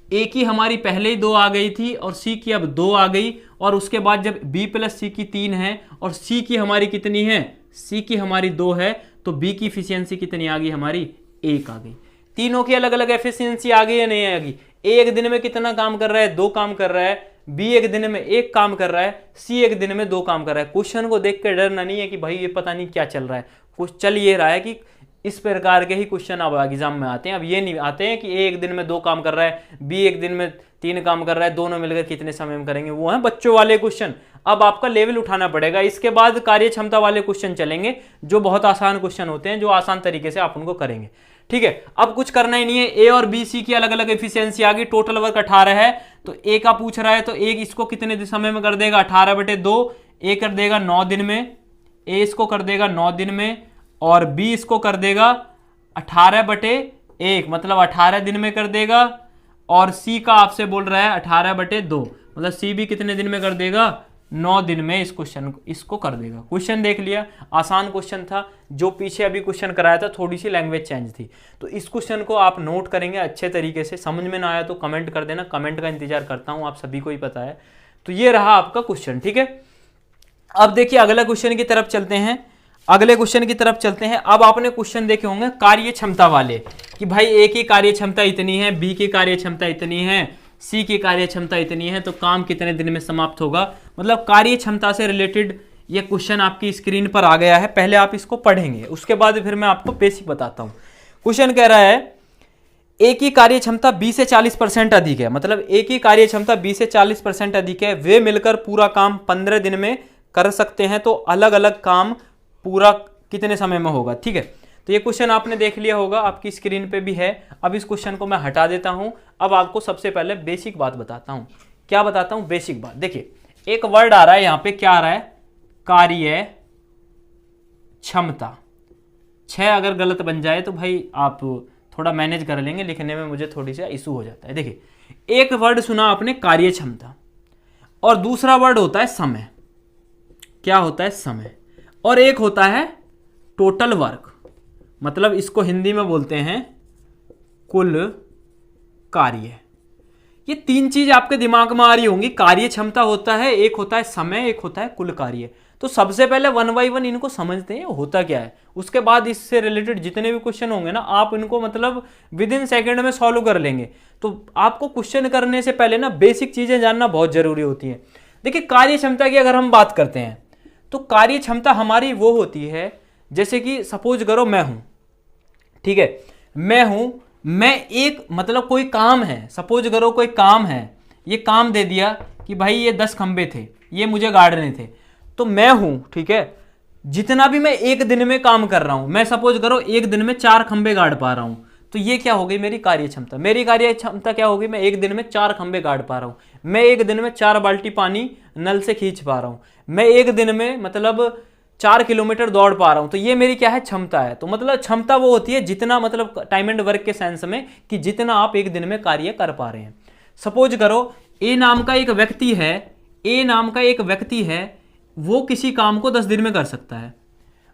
S1: ए की हमारी पहले ही 2 आ गई थी और सी की अब 2 आ गई। और उसके बाद जब बी प्लस सी की 3 है और सी की हमारी कितनी है, सी की हमारी 2 है, तो बी की इफिशियंसी कितनी आ गई हमारी, 1 आ गई। तीनों की अलग अलग एफिशिएंसी आ गई या नहीं आ गई। ए 1 दिन में कितना काम कर रहा है, 2 काम कर रहा है। बी 1 दिन में 1 काम कर रहा है। सी 1 दिन में 2 काम कर रहा है। क्वेश्चन को देख कर डरना नहीं है कि भाई ये पता नहीं क्या चल रहा है, कुछ चल ये रहा है कि इस प्रकार के ही क्वेश्चन अब एग्जाम में आते हैं। अब ये नहीं आते हैं कि ए 1 दिन में 2 काम कर रहा है, बी 1 दिन में 3 काम कर रहा है, दोनों मिलकर कितने समय में करेंगे, वो है बच्चों वाले क्वेश्चन। अब आपका लेवल उठाना पड़ेगा। इसके बाद कार्य क्षमता वाले क्वेश्चन चलेंगे, जो बहुत आसान क्वेश्चन होते हैं, जो आसान तरीके से आप उनको करेंगे, ठीक है। अब कुछ करना ही नहीं है। ए और बी सी की अलग अलग एफिशिएंसी आ गई। टोटल वर्क 18 है, तो ए का पूछ रहा है, तो ए इसको कितने समय में कर देगा, 18/2। ए कर देगा 9 दिन में, ए इसको कर देगा 9 दिन में, और बी इसको कर देगा 18/1, मतलब 18 दिन में कर देगा। और सी का आपसे बोल रहा है 18/2, मतलब सी भी कितने दिन में कर देगा, 9 दिन में इस क्वेश्चन इसको कर देगा। क्वेश्चन देख लिया, आसान क्वेश्चन था। जो पीछे अभी क्वेश्चन कराया था थोड़ी सी लैंग्वेज चेंज थी, तो इस क्वेश्चन को आप नोट करेंगे अच्छे तरीके से। समझ में ना आया तो कमेंट कर देना, कमेंट का इंतजार करता हूं, आप सभी को ही पता है। तो ये रहा आपका क्वेश्चन, ठीक है। अब देखिए अगला क्वेश्चन की तरफ चलते हैं। अगले क्वेश्चन की तरफ चलते हैं। अब आपने क्वेश्चन देखे होंगे कार्य क्षमता वाले, कि भाई ए की कार्य क्षमता इतनी है, बी की कार्य क्षमता इतनी है, सी की कार्य क्षमता इतनी है, तो काम कितने दिन में समाप्त होगा। मतलब कार्य क्षमता से रिलेटेड ये क्वेश्चन आपकी स्क्रीन पर आ गया है। पहले आप इसको पढ़ेंगे, उसके बाद फिर मैं आपको बेसिक बताता हूं। क्वेश्चन कह रहा है ए की कार्य क्षमता 20 से 40% अधिक है, मतलब ए की कार्य क्षमता 20 से 40% अधिक है। वे मिलकर पूरा काम 15 दिन में कर सकते हैं, तो अलग अलग काम पूरा कितने समय में होगा, ठीक है। तो ये क्वेश्चन आपने देख लिया होगा, आपकी स्क्रीन पे भी है। अब इस क्वेश्चन को मैं हटा देता हूं। अब आपको सबसे पहले बेसिक बात बताता हूं। क्या बताता हूं, बेसिक बात। देखिए एक वर्ड आ रहा है यहां पे, क्या आ रहा है, कार्य क्षमता। 6 अगर गलत बन जाए तो भाई आप थोड़ा मैनेज कर लेंगे, लिखने में मुझे थोड़ी सा इशू हो जाता है। देखिए एक वर्ड सुना आपने कार्य क्षमता, और दूसरा वर्ड होता है समय। क्या होता है, समय। और एक होता है टोटल वर्क, मतलब इसको हिंदी में बोलते हैं कुल कार्य। ये 3 चीज आपके दिमाग में आ रही होंगी। कार्य क्षमता होता है, एक होता है समय, एक होता है कुल कार्य। तो सबसे पहले 1 बाय 1 इनको समझते हैं होता क्या है। उसके बाद इससे रिलेटेड जितने भी क्वेश्चन होंगे ना, आप इनको मतलब विद इन सेकेंड में सॉल्व कर लेंगे। तो आपको क्वेश्चन करने से पहले ना बेसिक चीजें जानना बहुत जरूरी होती है। देखिए कार्य क्षमता की अगर हम बात करते हैं, तो कार्य क्षमता हमारी वो होती है, जैसे कि सपोज करो मैं हूं, ठीक है, मैं एक मतलब कोई काम है, सपोज करो कोई काम है, ये काम दे दिया कि भाई ये 10 खंबे थे, ये मुझे गाड़ने थे, तो मैं हूं, ठीक है। जितना भी मैं एक दिन में काम कर रहा हूं, मैं सपोज करो एक दिन में 4 खंबे गाड़ पा रहा हूं, तो ये क्या हो गई मेरी कार्य क्षमता। मेरी कार्य क्षमता क्या होगी, मैं एक दिन में 4 खंबे गाड़ पा रहा हूं, मैं एक दिन में 4 बाल्टी पानी नल से खींच पा रहा हूं, मैं एक दिन में मतलब 4 किलोमीटर दौड़ पा रहा हूं, तो ये मेरी क्या है, क्षमता है। तो मतलब क्षमता वो होती है जितना, मतलब टाइम एंड वर्क के सेंस में, कि जितना आप एक दिन में कार्य कर पा रहे हैं। सपोज करो ए नाम का एक व्यक्ति है, ए नाम का एक व्यक्ति है, वो किसी काम को 10 दिन में कर सकता है,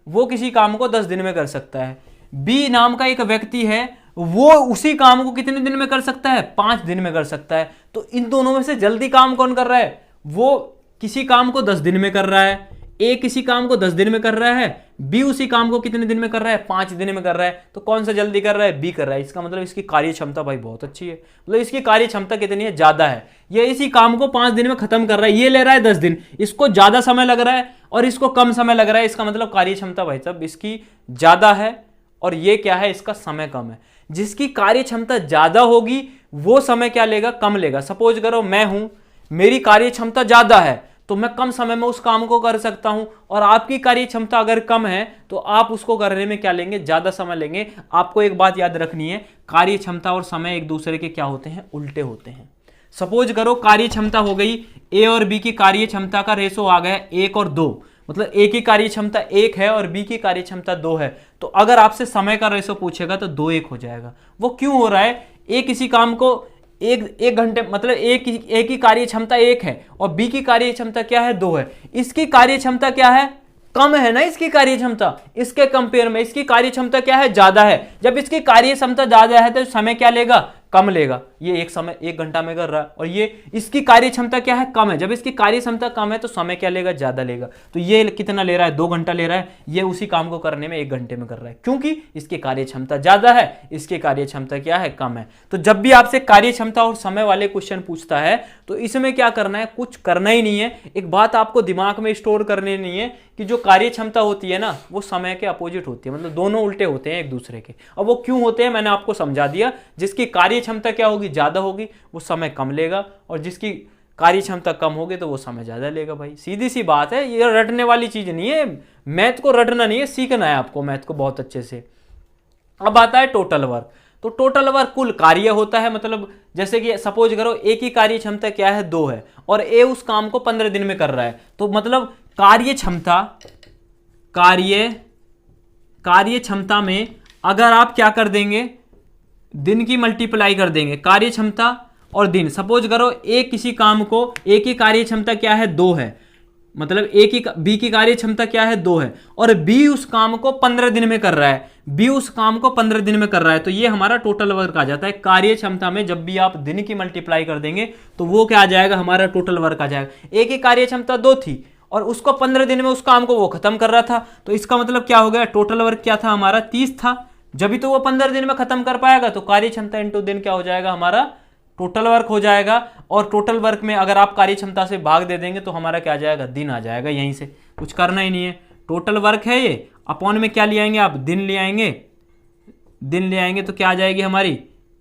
S1: वो किसी काम को 10 दिन में कर सकता है। बी नाम का एक व्यक्ति है, वो उसी काम को कितने दिन में कर सकता है, 5 दिन में कर सकता है। तो इन दोनों में से जल्दी काम कौन कर रहा है, वो किसी काम को 10 दिन में कर रहा है, ए किसी काम को 10 दिन में कर रहा है, बी उसी काम को कितने दिन में कर रहा है, 5 दिन में कर रहा है। तो कौन सा जल्दी कर रहा है, बी कर रहा है। इसका मतलब इसकी कार्य क्षमता भाई बहुत अच्छी है, मतलब इसकी कार्य क्षमता कितनी है, ज्यादा है। ये इसी काम को 5 दिन में खत्म कर रहा है, ये ले रहा है 10 दिन, इसको ज्यादा समय लग रहा है और इसको कम समय लग रहा है। इसका मतलब कार्य क्षमता भाई साहब इसकी ज्यादा है और ये क्या है, इसका समय कम है। जिसकी कार्य क्षमता ज्यादा होगी वो समय क्या लेगा, कम लेगा। सपोज करो मैं हूं, मेरी कार्य क्षमता ज्यादा है तो मैं कम समय में उस काम को कर सकता हूं, और आपकी कार्य क्षमता अगर कम है तो आप उसको करने में क्या लेंगे, ज्यादा समय लेंगे। आपको एक बात याद रखनी है, कार्य क्षमता और समय एक दूसरे के क्या होते हैं, उल्टे होते हैं। सपोज करो कार्य क्षमता हो गई, ए और बी की कार्य क्षमता का रेशो आ गया 1 और 2, मतलब ए की कार्य क्षमता 1 है और बी की कार्य क्षमता 2 है। तो अगर आपसे समय का रेशो पूछेगा तो 2:1 हो जाएगा। वो क्यों हो रहा है, ए किसी काम को एक घंटे, मतलब ए की कार्य क्षमता 1 है और बी की कार्य क्षमता क्या है, 2 है। इसकी कार्य क्षमता क्या है, कम है ना इसकी कार्य क्षमता, इसके कंपेयर में इसकी कार्य क्षमता क्या है, ज्यादा है। जब इसकी कार्य क्षमता ज्यादा है तो समय क्या लेगा, कम लेगा। ये एक घंटा में कर रहा है और ये इसकी कार्य क्षमता क्या है, कम है। जब इसकी कार्य क्षमता कम है तो समय क्या लेगा, ज्यादा लेगा। तो ये कितना ले रहा है, 2 घंटा ले रहा है, ये उसी काम को करने में 1 घंटे में कर रहा है, क्योंकि इसकी कार्य क्षमता ज्यादा है, इसकी कार्य क्षमता क्या है, कम है। तो जब भी आपसे कार्य क्षमता और समय वाले क्वेश्चन पूछता है तो इसमें क्या करना है, कुछ करना ही नहीं है। एक बात आपको दिमाग में स्टोर करनी नहीं है कि जो कार्य क्षमता होती है ना वो समय के अपोजिट होती है, मतलब दोनों उल्टे होते हैं एक दूसरे के। और वो क्यों होते हैं मैंने आपको समझा दिया। जिसकी कार्य क्षमता क्या होगी, ज्यादा होगी, वो समय कम लेगा, और जिसकी कार्य क्षमता कम होगी तो वो समय ज्यादा लेगा। भाई सीधी सी बात है, ये रटने वाली चीज नहीं है। मैथ को रटना नहीं है, सीखना है आपको मैथ को बहुत अच्छे से। अब आता है टोटल वर्क। तो टोटल वर्क कुल कार्य होता है, मतलब जैसे कि सपोज करो ए की कार्य क्षमता क्या है, 2 है और ए उस काम को 15 दिन में कर रहा है। तो मतलब कार्य क्षमता में अगर आप क्या कर देंगे, दिन की मल्टीप्लाई कर देंगे, कार्य क्षमता और दिन। सपोज करो ए किसी काम को, ए की कार्य क्षमता क्या है, 2 है, मतलब बी की कार्य क्षमता क्या है, 2 है, और बी उस काम को 15 दिन में कर रहा है, बी उस काम को 15 दिन में कर रहा है। तो ये हमारा टोटल वर्क आ जाता है। कार्य क्षमता में जब भी आप दिन की मल्टीप्लाई कर देंगे तो वो क्या आ जाएगा, हमारा टोटल वर्क आ जाएगा। ए की कार्य क्षमता 2 थी और उसको 15 दिन में उस काम को वो खत्म कर रहा था, तो इसका मतलब क्या हो गया, टोटल वर्क क्या था हमारा, 30 था। जब भी तो वो 15 दिन में खत्म कर पाएगा तो कार्य क्षमता इंटू दिन क्या हो जाएगा, हमारा टोटल वर्क हो जाएगा। और टोटल वर्क में अगर आप कार्य क्षमता से भाग दे देंगे तो हमारा क्या आ जाएगा, दिन आ जाएगा। यहीं से कुछ करना ही नहीं है, टोटल वर्क है ये, अपॉन में क्या ले आएंगे आप, दिन ले आएंगे, दिन ले आएंगे तो क्या आ जाएगी, हमारी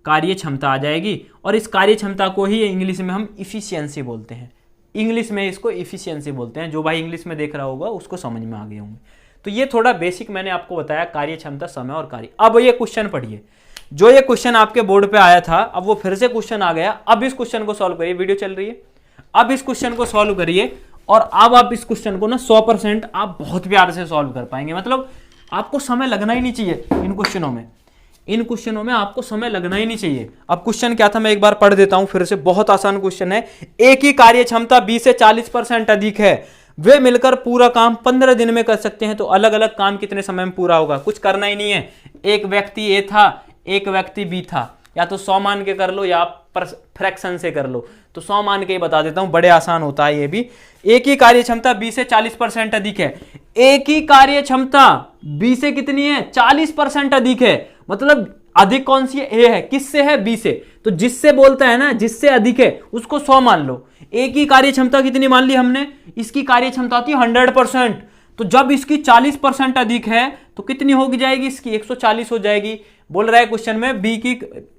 S1: कार्य क्षमता आ जाएगी। और इस कार्य क्षमता को ही इंग्लिश में हम इफिशियंसी बोलते हैं, इंग्लिश में इसको इफिशियंसी बोलते हैं। जो भाई इंग्लिश में देख रहा होगा उसको समझ में आ गए होंगे। तो ये थोड़ा बेसिक मैंने आपको बताया, कार्य क्षमता, समय और कार्य। अब ये क्वेश्चन पढ़िए, जो ये क्वेश्चन आपके बोर्ड पे आया था, अब वो फिर से क्वेश्चन आ गया। अब इस क्वेश्चन को सॉल्व करिए, वीडियो चल रही है, अब इस क्वेश्चन को सॉल्व करिए। और अब आप इस क्वेश्चन को ना 100% आप बहुत प्यार से सॉल्व कर पाएंगे, मतलब आपको समय लगना ही नहीं चाहिए इन क्वेश्चनों में, इन क्वेश्चनों में आपको समय लगना ही नहीं चाहिए। अब क्वेश्चन क्या था मैं एक बार पढ़ देता हूं फिर से, बहुत आसान क्वेश्चन है। ए की कार्य क्षमता 20 से 40% अधिक है, वे मिलकर पूरा काम 15 दिन में कर सकते हैं, तो अलग अलग काम कितने समय में पूरा होगा। कुछ करना ही नहीं है, एक व्यक्ति ए था, एक व्यक्ति बी था, या तो 100 मान के कर लो या फ्रैक्शन से कर लो। तो 100 मान के ही बता देता हूं, बड़े आसान होता है ये भी। ए की कार्य क्षमता 20 से 40% अधिक है, ए की कार्य क्षमता 20 से कितनी है, 40% अधिक है। मतलब अधिक कौन सी है, ए है, किससे है, बी से। तो जिससे बोलता है ना, जिससे अधिक है उसको 100 मान लो। ए की कार्य क्षमता कितनी मान ली हमने, इसकी कार्य क्षमता होती है 100%। तो जब इसकी 40% अधिक है तो कितनी होगी जाएगी, इसकी 140 हो जाएगी। बोल रहा है क्वेश्चन में बी की,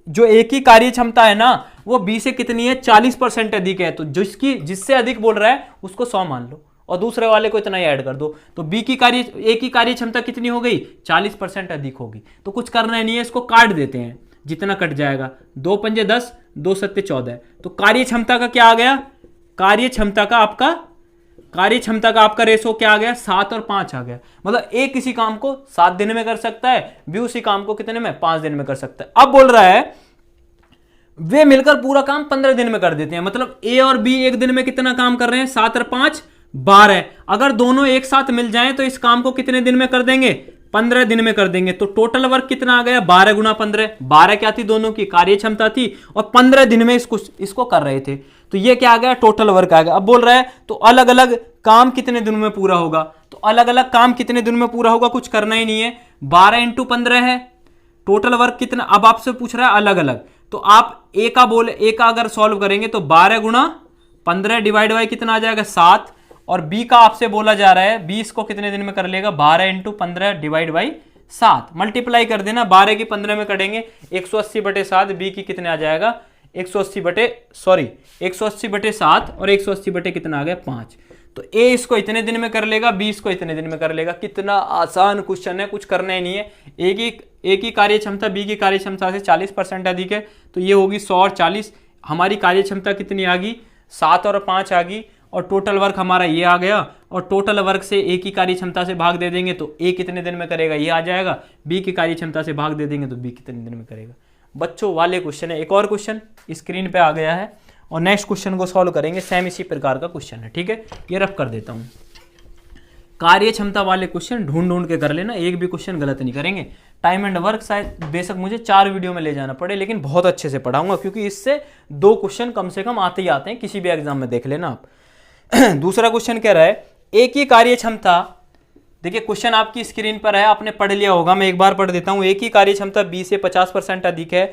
S1: जो ए की कार्य क्षमता है ना वो बी से कितनी है, 40% अधिक है। तो जिससे अधिक बोल रहा है उसको 100 मान लो और दूसरे वाले को इतना ही ऐड कर दो। तो ए की कार्य क्षमता कितनी हो गई, 40% अधिक होगी। तो कुछ करना ही नहीं है, इसको काट देते हैं, जितना कट जाएगा, 2 पंजे 10, 2 सत्ते 14। तो कार्य क्षमता का क्या आ गया, कार्य क्षमता का आपका रेशो क्या आ गया, 7 और 5 आ गया। मतलब ए किसी काम को 7 दिन में कर सकता है, बी उसी काम को कितने में, 5 दिन में कर सकता है। अब बोल रहा है वे मिलकर पूरा काम 15 दिन में कर देते हैं। मतलब ए और बी एक दिन में कितना काम कर रहे हैं, 7 और 5 12। अगर दोनों एक साथ मिल जाएं तो इस काम को कितने दिन में कर देंगे, 15 दिन में कर देंगे तो टोटल वर्क कितना आ गया 12 गुना 15। 12 क्या थी, दोनों की कार्य क्षमता थी और 15 दिन में इसको कर रहे थे, तो ये क्या आ गया टोटल वर्क आ गया। अब बोल रहा है तो अलग अलग काम कितने दिनों में पूरा होगा, तो अलग अलग काम कितने दिन में पूरा होगा, कुछ करना ही नहीं है। 12 × 15 है, टोटल वर्क कितना, अब आपसे पूछ रहा है अलग अलग, तो आप ए का अगर सॉल्व करेंगे तो 12 गुना 15 डिवाइड बाई कितना आ जाएगा 7, और बी का आपसे बोला जा रहा है 20 को कितने दिन में कर लेगा 12 × 15 डिवाइड बाई 7, मल्टीप्लाई कर देना, 12 की 15 में कटेंगे 180/7, बी की कितने आ जाएगा 180/7 और 180 कितना आ गया 5। तो ए इसको इतने दिन में कर लेगा, बी इसको इतने दिन में कर लेगा। कितना आसान क्वेश्चन है, कुछ करना ही नहीं है। ए की कार्य क्षमता बी की कार्य क्षमता से 40% अधिक है, तो ये होगी 100 और 40। हमारी कार्य क्षमता कितनी आ गई 7 और 5 आ गई, और टोटल वर्क हमारा ये आ गया, और टोटल वर्क से ए की कार्य क्षमता से भाग दे देंगे तो ए कितने दिन में करेगा ये आ जाएगा, बी की कार्य क्षमता से भाग दे देंगे तो बी कितने दिन में करेगा। बच्चों वाले क्वेश्चन है। एक और क्वेश्चन स्क्रीन पे आ गया है और नेक्स्ट क्वेश्चन को सॉल्व करेंगे, सेम इसी प्रकार का क्वेश्चन है, ठीक है। ये रफ कर देता हूं, कार्य क्षमता वाले क्वेश्चन ढूंढ के कर लेना, एक भी क्वेश्चन गलत नहीं करेंगे। टाइम एंड वर्क शायद बेशक मुझे 4 वीडियो में ले जाना पड़े, लेकिन बहुत अच्छे से पढ़ाऊंगा, क्योंकि इससे 2 क्वेश्चन कम से कम आते ही आते हैं, किसी भी एग्जाम में देख लेना आप। दूसरा क्वेश्चन कह रहा है एक ही कार्य क्षमता, देखिए क्वेश्चन आपकी स्क्रीन पर है, आपने पढ़ लिया होगा, मैं एक बार पढ़ देता हूं। एक ही कार्य क्षमता 20 से 50% अधिक है,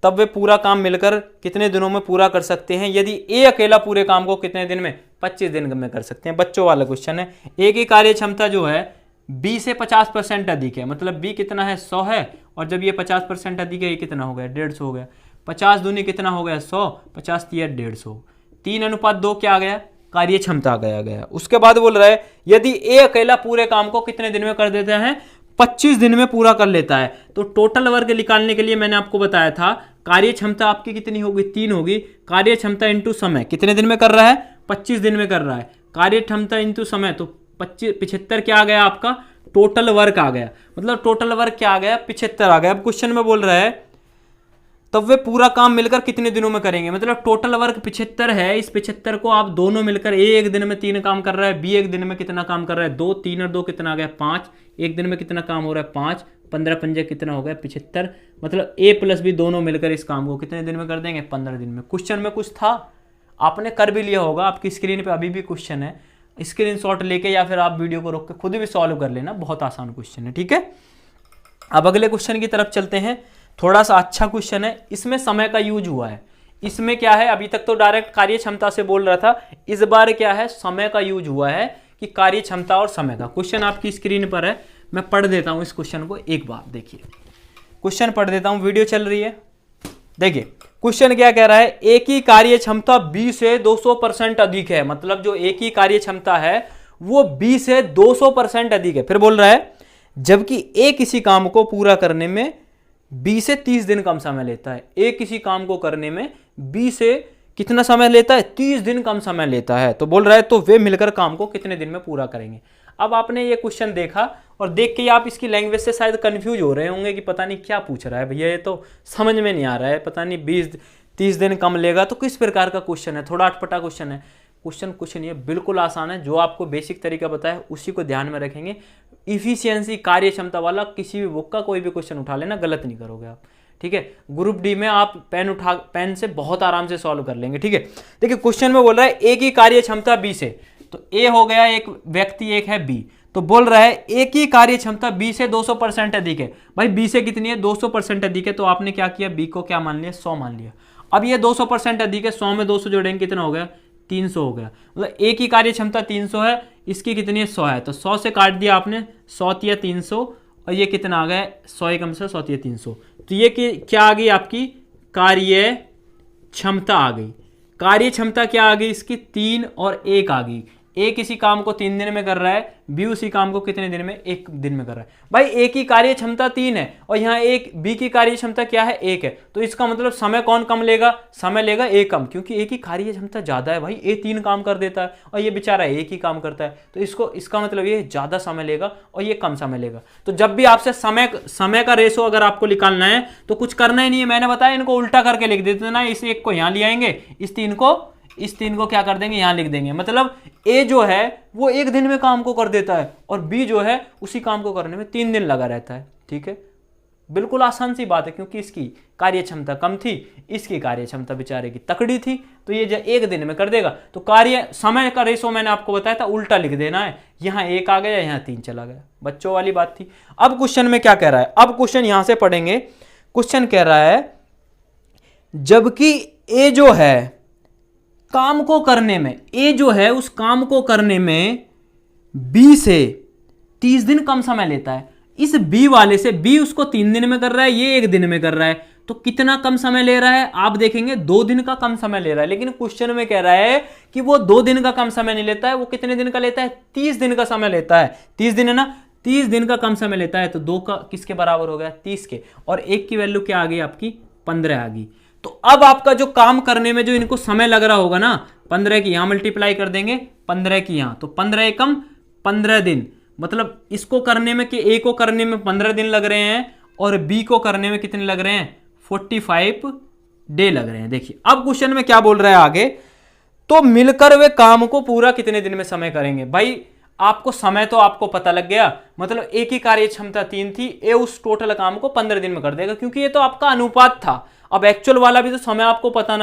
S1: तब वे पूरा काम मिलकर कितने दिनों में पूरा कर सकते हैं। यदि ए अकेला पूरे काम को कितने दिन में 25 दिन में कर सकते हैं। बच्चों वाला क्वेश्चन है। एक ही कार्य क्षमता जो है 20 से 50% अधिक है, मतलब बी कितना है 100 है, और जब ये 50% अधिक है ये कितना हो गया 150 हो गया। 50 दूनी कितना हो गया 100, 50 × 150, 3:2 क्या आ गया कार्य क्षमता आ गया। उसके बाद बोल रहा है यदि ए अकेला पूरे काम को कितने दिन में कर देता है 25 दिन में पूरा कर लेता है। तो टोटल वर्क निकालने के लिए मैंने आपको बताया था कार्य क्षमता आपकी कितनी होगी 3 होगी, कार्य क्षमता इंटू समय कितने दिन में कर रहा है 25 दिन में कर रहा है, कार्य क्षमता इंटू समय तो 75 क्या आ गया आपका टोटल वर्क आ गया, मतलब टोटल वर्क क्या आ गया 75 आ गया। अब क्वेश्चन में बोल रहा है तब वे पूरा काम मिलकर कितने दिनों में करेंगे, मतलब टोटल वर्क 75 है, इस 75 को आप दोनों मिलकर ए एक दिन में 3 काम कर रहा है, बी एक दिन में कितना काम कर रहा है 2, 3 और 2 कितना आ गया 5, एक दिन में कितना काम हो रहा है 5, 15 पंजे कितना हो गया 75, मतलब ए प्लस बी दोनों मिलकर इस काम को कितने दिन में कर देंगे 15 दिन में। क्वेश्चन में कुछ था आपने कर भी लिया होगा, आपकी स्क्रीन पर अभी भी क्वेश्चन है, स्क्रीनशॉट लेके या फिर आप वीडियो को रोक के खुद भी सॉल्व कर लेना, बहुत आसान क्वेश्चन है, ठीक है। अब अगले क्वेश्चन की तरफ चलते हैं, थोड़ा सा अच्छा क्वेश्चन है, इसमें समय का यूज हुआ है। इसमें क्या है, अभी तक तो डायरेक्ट कार्य क्षमता से बोल रहा था, इस बार क्या है समय का यूज हुआ है कि कार्य क्षमता और समय का। क्वेश्चन आपकी स्क्रीन पर है, मैं पढ़ देता हूं इस क्वेश्चन को एक बार, देखिए क्वेश्चन पढ़ देता हूं, वीडियो चल रही है, देखिए क्वेश्चन क्या कह रहा है, एक ही कार्य क्षमता 20 से 200% अधिक है, मतलब जो एक ही कार्य क्षमता है वो 20 से 200% अधिक है। फिर बोल रहा है जबकि ए किसी काम को पूरा करने में 20 से 30 दिन कम समय लेता है, एक किसी काम को करने में 20 से कितना समय लेता है 30 दिन कम समय लेता है। तो बोल रहा है तो वे मिलकर काम को कितने दिन में पूरा करेंगे। अब आपने ये क्वेश्चन देखा और देख के आप इसकी लैंग्वेज से शायद कंफ्यूज हो रहे होंगे कि पता नहीं क्या पूछ रहा है भैया, ये तो समझ में नहीं आ रहा है, पता नहीं 20-30 दिन कम लेगा, तो किस प्रकार का क्वेश्चन है, थोड़ा अटपटा क्वेश्चन है। क्वेश्चन कुछ नहीं है, बिल्कुल आसान है, जो आपको बेसिक तरीका बताया उसी को ध्यान में रखेंगे। इफिशियंसी कार्य क्षमता वाला किसी भी बुक का कोई भी क्वेश्चन उठा लेना, गलत नहीं करोगे आप, ठीक है। ग्रुप डी में आप पेन से बहुत आराम से सॉल्व कर लेंगे, ठीक है। देखिए क्वेश्चन में बोल रहा है एक ही कार्य क्षमता 20 है, तो ए हो गया एक व्यक्ति, एक है बी, तो बोल रहा है एक ही कार्य क्षमता 20 से 200% अधिक है। भाई 20 से कितनी है 200% अधिक है, तो आपने क्या किया बी को क्या मान लिया 100 मान लिया। अब ये 200% अधिक है, 100 में 200 जोड़ेंगे कितना हो गया 300 हो गया, मतलब एक ही कार्य क्षमता 300 है, इसकी कितनी है 100 है, तो 100 से काट दिया आपने, 100 या 300 और ये कितना आ गया 100 कम से 100 या 300, तो ये क्या आ गई आपकी कार्य क्षमता आ गई। कार्य क्षमता क्या आ गई इसकी 3 और 1 आ गई। ए किसी काम को 3 दिन में कर रहा है, बी उसी काम को कितने दिन में 1 दिन में कर रहा है। भाई ए की कार्य क्षमता 3 है और यहाँ एक बी की कार्य क्षमता क्या है 1 है, तो इसका मतलब समय कौन कम लेगा, समय लेगा ए कम, क्योंकि ए की कार्य क्षमता ज्यादा है। भाई ए 3 काम कर देता है और ये बेचारा एक ही काम करता है, तो इसका मतलब ये ज्यादा समय लेगा और ये कम समय लेगा। तो जब भी आपसे समय का रेशो अगर आपको निकालना है तो कुछ करना ही नहीं है, मैंने बताया इनको उल्टा करके लिख देते ना, इस 1 को यहाँ ले आएंगे, इस 3 को इस 3 को क्या कर देंगे, यहां लिख देंगे। मतलब ए जो है वो 1 दिन में काम को कर देता है और बी जो है उसी काम को करने में 3 दिन लगा रहता है। ठीक है, बिल्कुल आसान सी बात है, क्योंकि इसकी कार्य क्षमता कम थी, इसकी कार्य क्षमता बेचारे की तकड़ी थी, तो ये जो 1 दिन में कर देगा। तो कार्य समय का रेशो मैंने आपको बताया था, उल्टा लिख देना है। यहाँ 1 आ गया, यहाँ 3 चला गया, बच्चों वाली बात थी। अब क्वेश्चन में क्या कह रहा है, अब क्वेश्चन यहां से पढ़ेंगे। क्वेश्चन कह रहा है जबकि ए जो है काम को करने में, ए जो है उस काम को करने में बी से 30 दिन कम समय लेता है। इस बी वाले से, बी उसको 3 दिन में कर रहा है, ये 1 दिन में कर रहा है, तो कितना कम समय ले रहा है, आप देखेंगे 2 दिन का कम समय ले रहा है। लेकिन क्वेश्चन में कह रहा है कि वो 2 दिन का कम समय नहीं लेता है, वो कितने दिन का लेता है, 30 दिन का समय लेता है। 30 दिन है ना, 30 दिन का कम समय लेता है। तो 2 का किसके बराबर हो गया, 30 के, और 1 की वैल्यू क्या आ गई आपकी, 15 आ गई। तो अब आपका जो काम करने में जो इनको समय लग रहा होगा ना, 15 की यहां मल्टीप्लाई कर देंगे, 15 की यहां, तो 15 एकम 15 दिन। मतलब इसको करने में, कि ए को करने में 15 दिन लग रहे हैं और बी को करने में कितने लग रहे हैं, 45 डे लग रहे हैं। देखिए अब क्वेश्चन में क्या बोल रहा है आगे, तो मिलकर वे काम को पूरा कितने दिन में समय करेंगे। भाई आपको समय तो आपको पता लग गया, मतलब ए की कार्य क्षमता 3 थी, ए उस टोटल काम को 15 दिन में कर देगा, क्योंकि ये तो आपका अनुपात था। अब एक्चुअल वाला भी तो समय आपको पता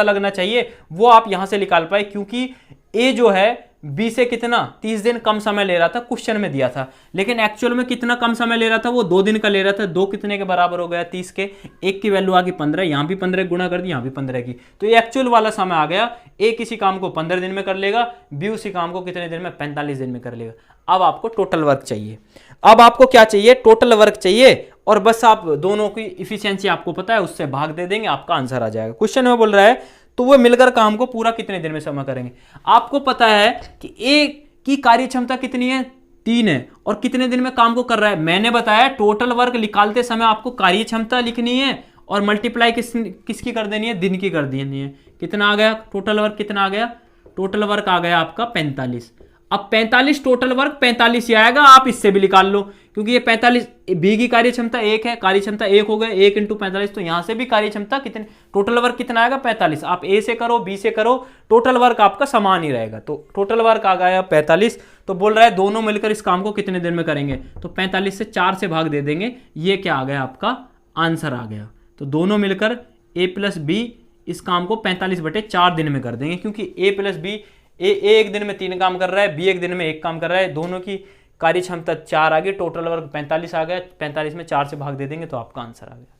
S1: लगना चाहिए, वो आप यहां से निकाल पाए, क्योंकि ए जो है बी से कितना 30 दिन कम समय ले रहा था, क्वेश्चन में दिया था, लेकिन एक्चुअल में कितना कम समय ले रहा था, वो 2 दिन का ले रहा था। 2 कितने के बराबर हो गया, 30 के, 1 की वैल्यू आ गई 15, यहां भी 15 गुणा कर दी, यहां भी 15 की, तो ये एक्चुअल वाला समय आ गया। ए किसी काम को 15 दिन में कर लेगा, बी उसी काम को कितने दिन में, 45 दिन में कर लेगा। अब आपको टोटल वर्क चाहिए, अब आपको क्या चाहिए, टोटल वर्क चाहिए, और बस आप दोनों की इफिशियंसी आपको पता है, उससे भाग दे देंगे, आपका आंसर आ जाएगा। क्वेश्चन में बोल रहा है तो वो मिलकर काम को पूरा कितने दिन में समय करेंगे। आपको पता है कि ए की कार्य क्षमता कितनी है, 3 है, और कितने दिन में काम को कर रहा है। मैंने बताया टोटल वर्क निकालते समय आपको कार्य क्षमता लिखनी है और मल्टीप्लाई किसकी कर देनी है, दिन की कर देनी है। कितना आ गया टोटल वर्क, कितना आ गया, टोटल वर्क आ गया आपका 45। अब 45 टोटल वर्क 45 ही आएगा, आप इससे भी निकाल लो, क्योंकि ये 45 बी की कार्य क्षमता 1 है, कार्य क्षमता 1 हो गए, 1 × 45, तो यहां से भी कार्य क्षमता कितने, टोटल वर्क कितना आएगा 45। आप ए से करो, बी से करो, टोटल वर्क आपका समान ही रहेगा। तो टोटल वर्क आ गया 45। तो बोल रहा है दोनों मिलकर इस काम को कितने दिन में करेंगे, तो 45 से 4 से भाग दे देंगे, ये क्या आ गया आपका आंसर आ गया। तो दोनों मिलकर ए प्लस बी इस काम को 45/4 दिन में कर देंगे, क्योंकि ए प्लस बी, ए 1 दिन में 3 काम कर रहा है, बी 1 दिन में 1 काम कर रहा है, दोनों की कार्य क्षमता 4 आ गई, टोटल वर्क 45 आ गया, 45 में 4 से भाग दे देंगे तो आपका आंसर आ गया।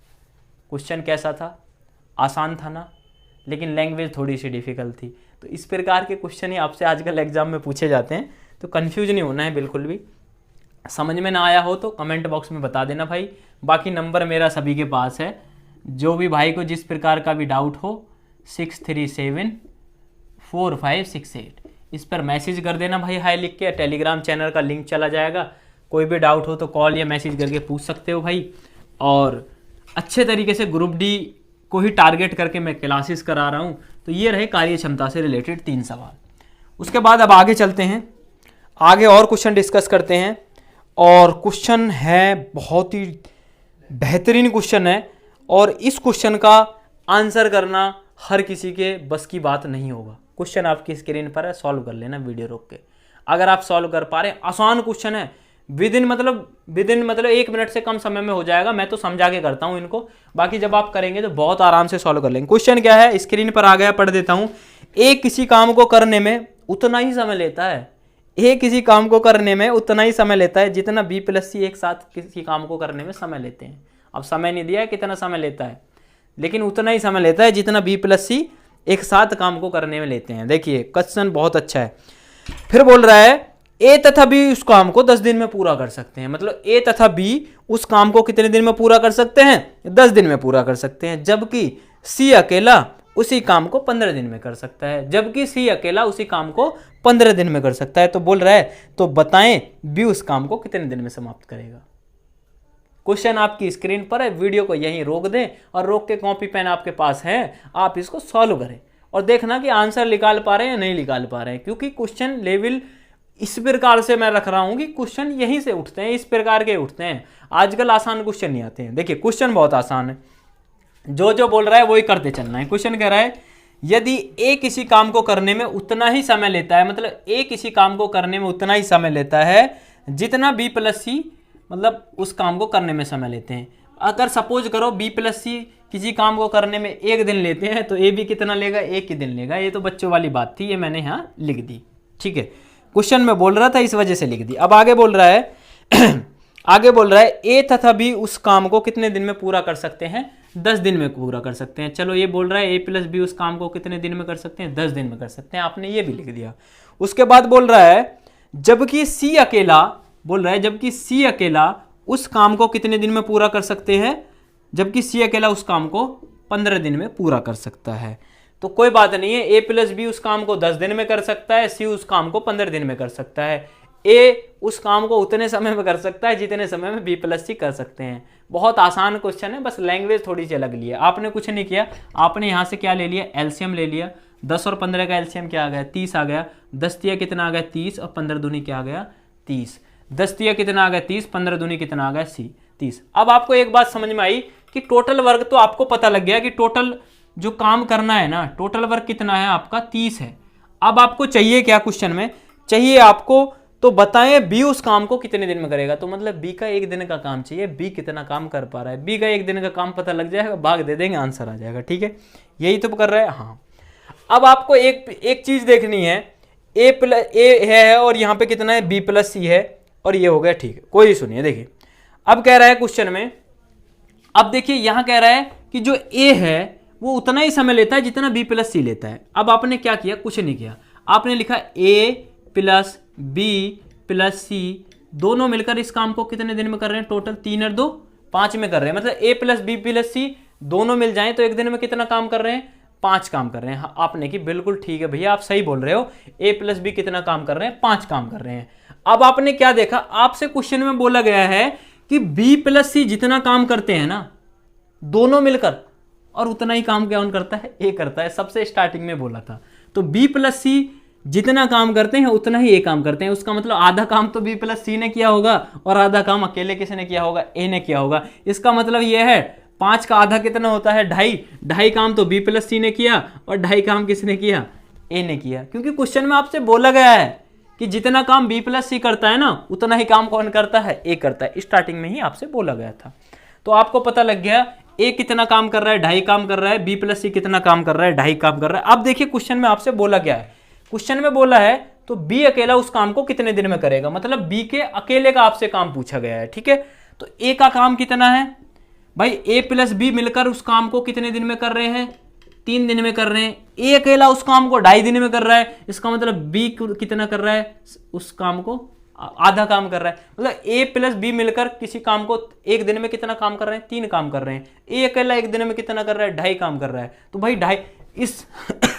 S1: क्वेश्चन कैसा था, आसान था ना, लेकिन लैंग्वेज थोड़ी सी डिफिकल्ट थी। तो इस प्रकार के क्वेश्चन ही आपसे आजकल एग्जाम में पूछे जाते हैं, तो कंफ्यूज नहीं होना है बिल्कुल भी। समझ में ना आया हो तो कमेंट बॉक्स में बता देना भाई। बाकी नंबर मेरा सभी के पास है, जो भी भाई को जिस प्रकार का भी डाउट हो 637456 इस पर मैसेज कर देना भाई, हाई लिख के। टेलीग्राम चैनल का लिंक चला जाएगा, कोई भी डाउट हो तो कॉल या मैसेज करके पूछ सकते हो भाई। और अच्छे तरीके से ग्रुप डी को ही टारगेट करके मैं क्लासेस करा रहा हूँ। तो ये रहे कार्य क्षमता से रिलेटेड 3 सवाल। उसके बाद अब आगे चलते हैं, आगे और क्वेश्चन डिस्कस करते हैं। और क्वेश्चन है बहुत ही बेहतरीन क्वेश्चन है, और इस क्वेश्चन का आंसर करना हर किसी के बस की बात नहीं होगा। क्वेश्चन आपकी स्क्रीन पर है, सॉल्व कर लेना वीडियो रोक के। अगर आप सॉल्व कर पा रहे हैं, आसान क्वेश्चन है, विद इन मतलब 1 मिनट से कम समय में हो जाएगा। मैं तो समझा के करता हूं इनको, बाकी जब आप करेंगे तो बहुत आराम से सॉल्व कर लेंगे। क्वेश्चन क्या है, स्क्रीन पर आ गया, पढ़ देता हूं। ए किसी काम को करने में उतना ही समय लेता है, ए किसी काम को करने में उतना ही समय लेता है जितना बी प्लस सी एक साथ किसी काम को करने में समय लेते हैं। अब समय नहीं दिया है कितना समय लेता है, लेकिन उतना ही समय लेता है जितना बी प्लस सी एक साथ काम को करने में लेते हैं। देखिए क्वेश्चन बहुत अच्छा है। फिर बोल रहा है ए तथा बी उस काम को 10 दिन में पूरा कर सकते हैं। मतलब ए तथा बी उस काम को कितने दिन में पूरा कर सकते हैं, 10 दिन में पूरा कर सकते हैं, जबकि सी अकेला उसी काम को 15 दिन में कर सकता है, जबकि सी अकेला उसी काम को 15 दिन में कर सकता है। तो बोल रहा है तो बताएं बी उस काम को कितने दिन में समाप्त करेगा। क्वेश्चन आपकी स्क्रीन पर है, वीडियो को यहीं रोक दें और रोक के कॉपी पेन आपके पास है, आप इसको सॉल्व करें और देखना कि आंसर निकाल पा रहे हैं या नहीं निकाल पा रहे हैं। क्योंकि क्वेश्चन लेवल इस प्रकार से मैं रख रहा हूं कि क्वेश्चन यहीं से उठते हैं, इस प्रकार के उठते हैं। आजकल आसान क्वेश्चन नहीं आते हैं। देखिए क्वेश्चन बहुत आसान है, जो जो बोल रहा है वही करते चलना है। क्वेश्चन कह रहा है यदि ए किसी काम को करने में उतना ही समय लेता है, मतलब ए किसी काम को करने में उतना ही समय लेता है जितना बी प्लस सी मतलब उस काम को करने में समय लेते हैं। अगर सपोज करो बी प्लस सी किसी काम को करने में 1 दिन लेते हैं तो ए भी कितना लेगा, 1 ही दिन लेगा। ये तो बच्चों वाली बात थी, ये मैंने यहाँ लिख दी। ठीक है, क्वेश्चन में बोल रहा था इस वजह से लिख दी। अब आगे बोल रहा है आगे बोल रहा है ए तथा बी उस काम को कितने दिन में पूरा कर सकते हैं, 10 दिन में पूरा कर सकते हैं। चलो ये बोल रहा है ए प्लस बी उस काम को कितने दिन में कर सकते हैं, 10 दिन में कर सकते हैं। आपने ये भी लिख दिया। उसके बाद बोल रहा है जबकि सी अकेला, बोल रहा है जबकि सी अकेला उस काम को कितने दिन में पूरा कर सकते हैं, जबकि सी अकेला उस काम को 15 दिन में पूरा कर सकता है। तो कोई बात नहीं है, ए प्लस बी उस काम को 10 दिन में कर सकता है, सी उस काम को 15 दिन में कर सकता है। ए उस काम को उतने समय में कर सकता है जितने समय में बी प्लस सी कर सकते हैं। बहुत आसान क्वेश्चन है, बस लैंग्वेज थोड़ी सी अलग ली है। आपने कुछ नहीं किया, आपने यहाँ से क्या ले लिया, एलसीएम ले लिया। 10 और 15 का एलसीएम क्या आ गया, 30 आ गया। 10 तिया कितना आ गया, 30 और 15 दूनी क्या आ गया, 30। 10 तिया कितना आ गया, 30, 15 दूनी कितना आ गया, 30। अब आपको एक बात समझ में आई कि टोटल वर्क तो आपको पता लग गया कि टोटल जो काम करना है ना, टोटल वर्क कितना है आपका, 30 है। अब आपको चाहिए क्या, क्वेश्चन में चाहिए आपको तो बताएं बी उस काम को कितने दिन में करेगा। तो मतलब बी का 1 दिन का काम चाहिए, बी कितना काम कर पा रहा है। बी का 1 दिन का काम पता लग जाएगा, भाग दे देंगे, आंसर आ जाएगा। ठीक है, यही तो कर रहा है। हाँ, अब आपको एक चीज देखनी है, ए प्लस ए है और यहाँ पे कितना है, बी प्लस सी है और ये हो गया। ठीक है, कोई सुनिए, देखिए अब कह रहा है क्वेश्चन में, अब देखिए यहां कह रहा है कि जो ए है वो उतना ही समय लेता है जितना बी प्लस सी लेता है। अब आपने क्या किया, कुछ नहीं किया, आपने लिखा ए प्लस बी प्लस सी दोनों मिलकर इस काम को कितने दिन में कर रहे हैं, टोटल 3 और 2 5 में कर रहे हैं। मतलब ए प्लस बी प्लस सी दोनों मिल जाएं तो 1 दिन में कितना काम कर रहे हैं, 5 काम कर रहे हैं। हाँ, आपने कि बिल्कुल ठीक है भैया, आप सही बोल रहे हो, ए प्लस बी कितना काम कर रहे हैं, 5 काम कर रहे हैं। अब आपने क्या देखा, आपसे क्वेश्चन में बोला गया है कि बी प्लस सी जितना काम करते हैं ना दोनों मिलकर, और उतना ही काम कौन करता है, ए करता है। सबसे स्टार्टिंग में बोला था। तो बी प्लस सी जितना काम करते हैं उतना ही ए काम करते हैं। उसका मतलब आधा काम तो बी प्लस सी ने किया होगा और आधा काम अकेले किसने किया होगा, ए ने किया होगा। इसका मतलब यह है 5 का आधा कितना होता है, 2.5 काम तो बी प्लस सी ने किया और 2.5 काम किसने किया, ए ने किया। क्योंकि क्वेश्चन में आपसे बोला गया है कि जितना काम बी प्लस सी करता है ना उतना ही काम कौन करता है, ए करता है। स्टार्टिंग में ही आपसे बोला गया था। तो आपको पता लग गया ए कितना काम कर रहा है, 2.5 काम कर रहा है, बी प्लस सी कितना काम कर रहा है, 2.5 काम कर रहा है। अब देखिए क्वेश्चन में आपसे बोला गया है, क्वेश्चन में बोला है तो बी अकेला उस काम को कितने दिन में करेगा, मतलब बी के अकेले का आपसे काम पूछा गया है। ठीक है, तो ए का काम कितना है भाई, ए प्लस बी मिलकर उस काम को कितने दिन में कर रहे हैं, 3 दिन में कर रहे हैं। ए अकेला उस काम को 2.5 दिन में कर रहा है। इसका मतलब बी कितना कर रहा है, उस काम को आधा काम कर रहा है। मतलब ए प्लस बी मिलकर किसी काम को 1 दिन में कितना काम कर रहे हैं, 3 काम कर रहे हैं। ए अकेला 1 दिन में कितना कर रहा है, 2.5 काम कर रहा है। तो भाई 2.5 इस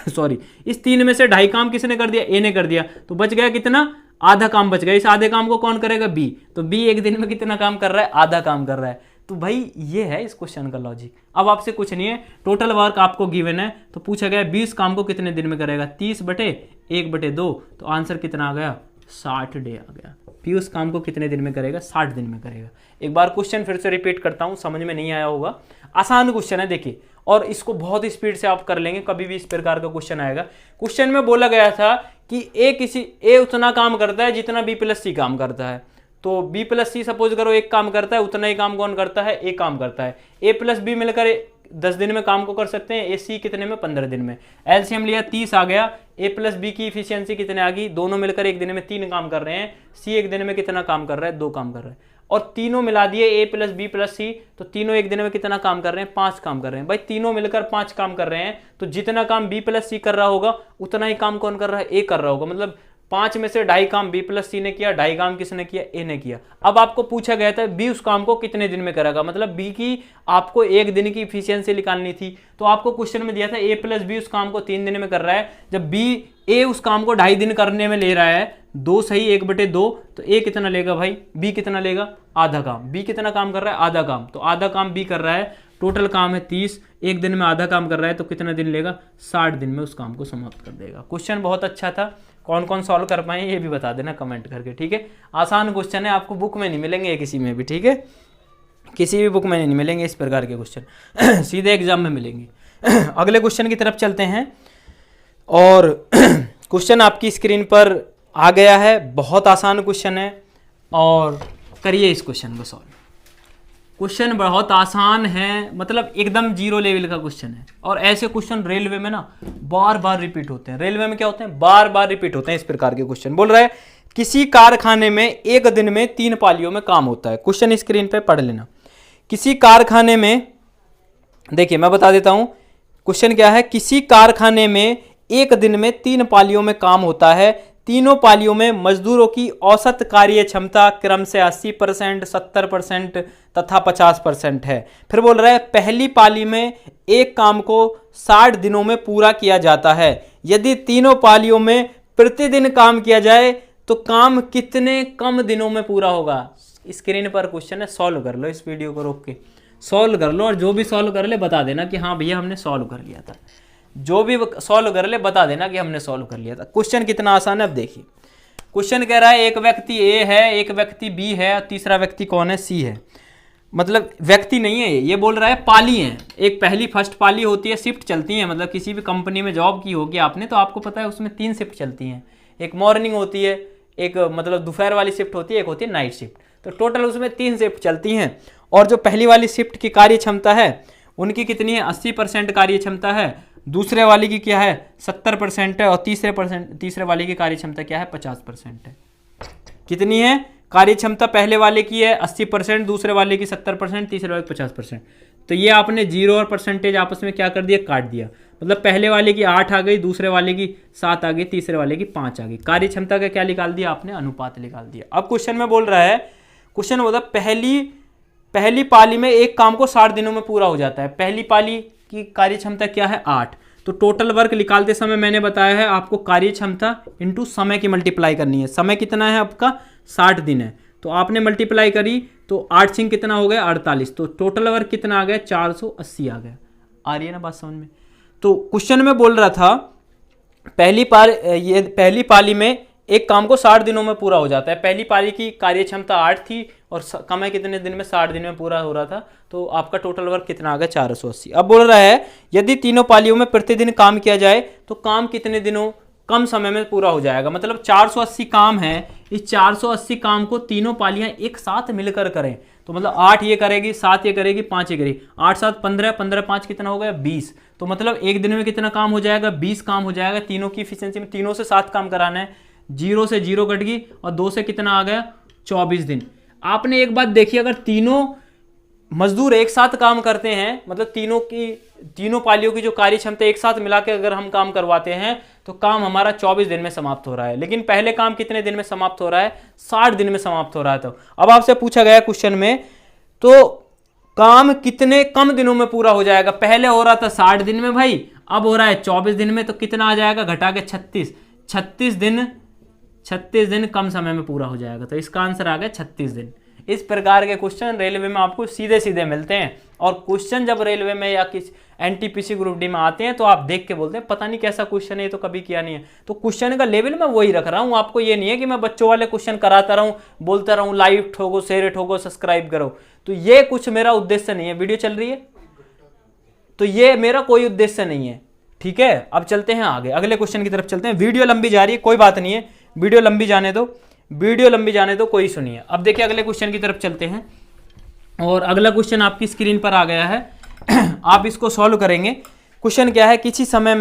S1: सॉरी इस 3 में से 2.5 काम किसने कर दिया, ए ने कर दिया। तो बच गया कितना, आधा काम बच गया। इस आधे काम को कौन करेगा, बी। तो बी 1 दिन में कितना काम कर रहा है, आधा काम कर रहा है। तो भाई ये है इस क्वेश्चन का लॉजिक। अब आपसे कुछ नहीं है, टोटल वर्क आपको गिवन है तो पूछा गया 20 काम को कितने दिन में करेगा, 30/1/2। तो आंसर कितना आ गया, 60 डे आ गया। पी उस काम को कितने दिन में करेगा, 60 दिन में करेगा। एक बार क्वेश्चन फिर से रिपीट करता हूं, समझ में नहीं आया होगा। आसान क्वेश्चन है देखिए, और इसको बहुत स्पीड से आप कर लेंगे, कभी भी इस प्रकार का क्वेश्चन आएगा। क्वेश्चन में बोला गया था कि ए उतना काम करता है जितना बी प्लस सी काम करता है। तो बी प्लस सी सपोज करो 1 काम करता है, उतना ही काम कौन करता है, ए काम करता है। ए प्लस बी मिलकर 10 दिन में काम को कर सकते हैं, ए सी कितने में, 15 दिन में। एलसीएम लिया 30 आ गया। ए प्लस बी की इफिशियंसी कितने आ गई, दोनों मिलकर 1 दिन में 3 काम कर रहे हैं। सी 1 दिन में कितना काम कर रहा है, 2 काम कर रहा है। और तीनों मिला दिए ए प्लस बी प्लस सी, तो तीनों 1 दिन में कितना काम कर रहे हैं, 5 काम कर रहे हैं। भाई तीनों मिलकर 5 काम कर रहे हैं, तो जितना काम बी प्लस सी कर रहा होगा उतना ही काम कौन कर रहा है, ए कर रहा होगा। मतलब 5 में से 2.5 काम बी प्लस सी ने किया, 2.5 काम किसने किया, ए ने किया। अब आपको पूछा गया था बी उस काम को कितने दिन में करेगा, मतलब बी की आपको 1 दिन की इफिशियंसी निकालनी थी। तो आपको क्वेश्चन में दिया था ए प्लस बी उस काम को 3 दिन में कर रहा है, जब बी ए उस काम को 2.5 दिन करने में ले रहा है, 2 सही 1/2, तो ए कितना लेगा भाई, बी कितना लेगा, आधा काम। बी कितना काम कर रहा है, आधा काम। तो आधा काम बी कर रहा है, टोटल काम है 30, 1 दिन में आधा काम कर रहा है, तो कितना दिन लेगा, 60 दिन में उस काम को समाप्त कर देगा। क्वेश्चन बहुत अच्छा था, कौन कौन सॉल्व कर पाए ये भी बता देना कमेंट करके, ठीक है। आसान क्वेश्चन है, आपको बुक में नहीं मिलेंगे किसी में भी, ठीक है, किसी भी बुक में नहीं मिलेंगे इस प्रकार के क्वेश्चन सीधे एग्जाम में मिलेंगे। अगले क्वेश्चन की तरफ चलते हैं। और क्वेश्चन आपकी स्क्रीन पर आ गया है, बहुत आसान क्वेश्चन है और करिए इस क्वेश्चन को सॉल्व। क्वेश्चन बहुत आसान है, मतलब एकदम जीरो लेवल का क्वेश्चन है। और ऐसे क्वेश्चन रेलवे में ना बार बार रिपीट होते हैं। रेलवे में क्या होते हैं, बार बार रिपीट होते हैं इस प्रकार के क्वेश्चन। बोल रहा है किसी कारखाने में एक दिन में 3 पालियों में काम होता है। क्वेश्चन स्क्रीन पे पढ़ लेना। किसी कारखाने में, देखिए मैं बता देता हूं क्वेश्चन क्या है। किसी कारखाने में एक दिन में 3 पालियों में काम होता है। तीनों पालियों में मजदूरों की औसत कार्य क्षमता क्रम से 80%, 70% तथा 50% है। फिर बोल रहा है पहली पाली में एक काम को 60 दिनों में पूरा किया जाता है। यदि तीनों पालियों में प्रतिदिन काम किया जाए तो काम कितने कम दिनों में पूरा होगा। स्क्रीन पर क्वेश्चन है, सॉल्व कर लो, इस वीडियो को रोक के सॉल्व कर लो और जो भी सॉल्व कर ले बता देना कि हाँ भैया हमने सॉल्व कर लिया था। जो भी सॉल्व कर ले बता देना कि हमने सॉल्व कर लिया था। क्वेश्चन कितना आसान है अब देखिए। क्वेश्चन कह रहा है एक व्यक्ति ए है, एक व्यक्ति बी है और तीसरा व्यक्ति कौन है, सी है। मतलब व्यक्ति नहीं है ये बोल रहा है पाली है। एक पहली फर्स्ट पाली होती है, शिफ्ट चलती है। मतलब किसी भी कंपनी में जॉब की होगी आपने तो आपको पता है उसमें 3 शिफ्ट चलती हैं। एक मॉर्निंग होती है, एक मतलब दोपहर वाली शिफ्ट होती है, एक होती है नाइट शिफ्ट। तो टोटल उसमें 3 शिफ्ट चलती हैं। और जो पहली वाली शिफ्ट की कार्य क्षमता है उनकी कितनी है, 80% कार्य क्षमता है। दूसरे वाली की क्या है, 70% है। और तीसरे वाले की कार्य क्षमता क्या है, 50% है। कितनी है कार्य क्षमता, पहले वाले की है 80%, दूसरे वाले की 70%, तीसरे वाले की 50%। तो ये आपने जीरो और परसेंटेज आपस में क्या कर दिया, काट दिया। मतलब पहले वाले की 8 आ गई, दूसरे वाले की 7 आ गई, तीसरे वाले की 5 आ गई। कार्य क्षमता का क्या निकाल दिया आपने, अनुपात निकाल दिया। अब क्वेश्चन में बोल रहा है, क्वेश्चन बोला पहली पाली में एक काम को 60 दिनों में पूरा हो जाता है। पहली पाली की कार्य क्षमता क्या है, 8। तो टोटल वर्क निकालते समय मैंने बताया है आपको कार्य क्षमता इंटू समय की मल्टीप्लाई करनी है। समय कितना है आपका, 60 दिन है। तो आपने मल्टीप्लाई करी तो 8 सिंह कितना हो गया, 48। तो टोटल वर्क कितना आ गया, 480 आ गया। आ रही है ना बात समझ में। तो क्वेश्चन में बोल रहा था पहली पाली में एक काम को 60 दिनों में पूरा हो जाता है। पहली पाली की कार्य क्षमता 8 थी और समय कितने दिन में, 60 दिन में पूरा हो रहा था। तो आपका टोटल वर्क कितना आ गया, 480। अब बोल रहा है यदि तीनों पालियों में प्रतिदिन काम किया जाए तो काम कितने दिनों कम समय में पूरा हो जाएगा। मतलब 480 काम है, इस 480 काम को तीनों पालियां एक साथ मिलकर करें तो मतलब 8 ये करेगी, 7 ये करेगी, 5 ये करेगी, 8 7 15, 15 5 कितना हो गया, 20। तो मतलब एक दिन में कितना काम हो जाएगा, 20 काम हो जाएगा। तीनों की इफिशियंसी में तीनों से 7 काम कराना है। 0 से 0 कट गई और 2 से कितना आ गया, 24 दिन। आपने एक बात देखी, अगर तीनों मजदूर एक साथ काम करते हैं, मतलब तीनों पालियों की जो कार्य क्षमता एक साथ मिला के अगर हम काम करवाते हैं तो काम हमारा 24 दिन में समाप्त हो रहा है। लेकिन पहले काम कितने दिन में समाप्त हो रहा है, 60 दिन में समाप्त हो रहा है। तो अब आपसे पूछा गया क्वेश्चन में, तो काम कितने कम दिनों में पूरा हो जाएगा। पहले हो रहा था 60 दिन में भाई, अब हो रहा है 24 दिन में। तो कितना आ जाएगा, घटा के 36 दिन कम समय में पूरा हो जाएगा। तो इसका आंसर आ गया 36 दिन। इस प्रकार के क्वेश्चन रेलवे में आपको सीधे सीधे मिलते हैं। और क्वेश्चन जब रेलवे में या किसी एनटीपीसी ग्रुप डी में आते हैं तो आप देख के बोलते हैं पता नहीं कैसा क्वेश्चन है, ये तो कभी किया नहीं है। तो क्वेश्चन का लेवल मैं वही रख रहा हूं आपको। ये नहीं है कि मैं बच्चों वाले क्वेश्चन कराता रहूं, बोलता रहूं लाइव ठोको, शेयर ठोको, सब्सक्राइब करो। तो ये कुछ मेरा उद्देश्य नहीं है। वीडियो चल रही है तो ये मेरा कोई उद्देश्य नहीं है, ठीक है। अब चलते हैं आगे, अगले क्वेश्चन की तरफ चलते हैं। वीडियो लंबी जा रही है, कोई बात नहीं है, वीडियो लंबी जाने दो, कोई सुनिए। अब देखिए अगले क्वेश्चन की तरफ चलते हैं। और अगला क्वेश्चन आपकी स्क्रीन पर आ गया है आप इसको सॉल्व करेंगे। क्वेश्चन क्या है, किसी समय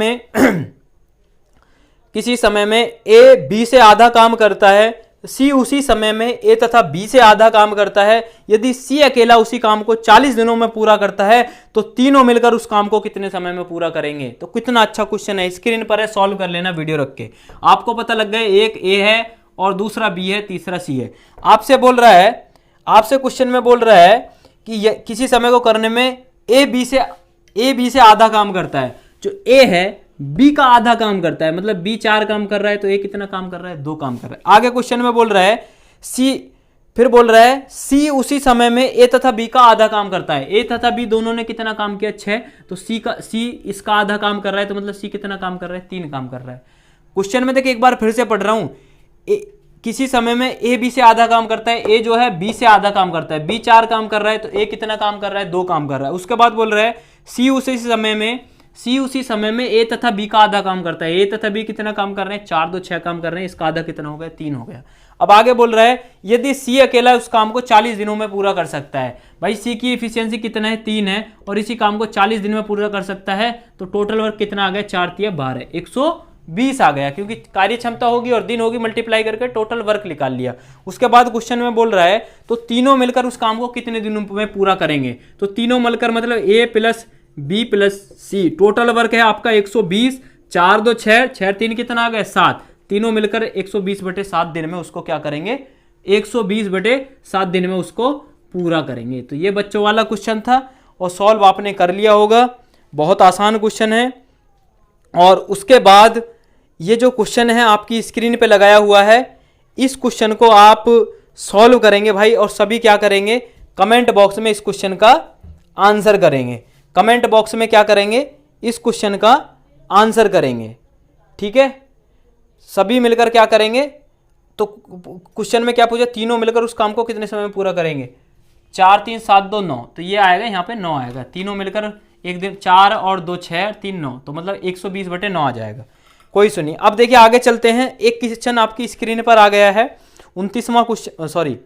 S1: में ए बी से आधा काम करता है, सी उसी समय में ए तथा बी से आधा काम करता है। यदि सी अकेला उसी काम को 40 दिनों में पूरा करता है तो तीनों मिलकर उस काम को कितने समय में पूरा करेंगे। तो कितना अच्छा क्वेश्चन है, स्क्रीन पर है, सॉल्व कर लेना वीडियो रख के। आपको पता लग गया एक ए है और दूसरा बी है, तीसरा सी है। आपसे क्वेश्चन में बोल रहा है कि किसी समय को करने में ए बी से आधा काम करता है। जो ए है बी का आधा काम करता है, मतलब बी 4 काम कर रहा है तो ए कितना काम कर रहा है, 2 काम कर रहा है। आगे क्वेश्चन में बोल रहा है सी उसी समय में ए तथा बी का आधा काम करता है। ए तथा बी दोनों ने कितना काम किया, 6। तो सी इसका आधा काम कर रहा है तो मतलब सी कितना काम कर रहा है, 3 काम कर रहा है। क्वेश्चन में देखिए एक बार फिर से पढ़ रहा हूं, किसी समय में ए बी से आधा काम करता है, ए जो है बी से आधा काम करता है, बी 4 काम कर रहा है तो ए कितना काम कर रहा है, 2 काम कर रहा है। उसके बाद बोल रहा है सी उसी समय में सी उसी समय में ए तथा बी का आधा काम करता है। ए तथा बी कितना काम कर रहे हैं, 4 2 6 काम कर रहे हैं, इसका आधा कितना हो गया, 3 हो गया। अब आगे बोल रहा है यदि सी अकेला उस काम को 40 दिनों में पूरा कर सकता है। भाई सी की एफिशिएंसी कितना है, 3 है, और इसी काम को 40 दिन में पूरा कर सकता है, तो टोटल वर्क कितना आ गया, 4 3 12, 120 आ गया, क्योंकि कार्य क्षमता होगी और दिन होगी, मल्टीप्लाई करके टोटल वर्क निकाल लिया। उसके बाद क्वेश्चन में बोल रहा है तो तीनों मिलकर उस काम को कितने दिनों में पूरा करेंगे, तो तीनों मिलकर मतलब ए प्लस बी प्लस सी, टोटल वर्क है आपका 120, 4 2 6, 6 3 कितना आ गया, 7, तीनों मिलकर 120/7 दिन में उसको क्या करेंगे, 120/7 दिन में उसको पूरा करेंगे। तो ये बच्चों वाला क्वेश्चन था और सॉल्व आपने कर लिया होगा, बहुत आसान क्वेश्चन है। और उसके बाद ये जो क्वेश्चन है आपकी स्क्रीन पे लगाया हुआ है, इस क्वेश्चन को आप सॉल्व करेंगे भाई, और सभी क्या करेंगे, कमेंट बॉक्स में इस क्वेश्चन का आंसर करेंगे। कमेंट बॉक्स में क्या करेंगे, इस क्वेश्चन का आंसर करेंगे, ठीक है। सभी मिलकर क्या करेंगे, तो क्वेश्चन में क्या पूछा, तीनों मिलकर उस काम को कितने समय में पूरा करेंगे, 4 3 7 2 9, तो ये आएगा यहाँ पे 9 आएगा, तीनों मिलकर एक दिन 4 और 2 6 3 9, तो मतलब 120/9 आ जाएगा। कोई सुनिए, अब देखिए आगे चलते हैं। एक क्वेश्चन आपकी स्क्रीन पर आ गया है, 29वां क्वेश्चन, सॉरी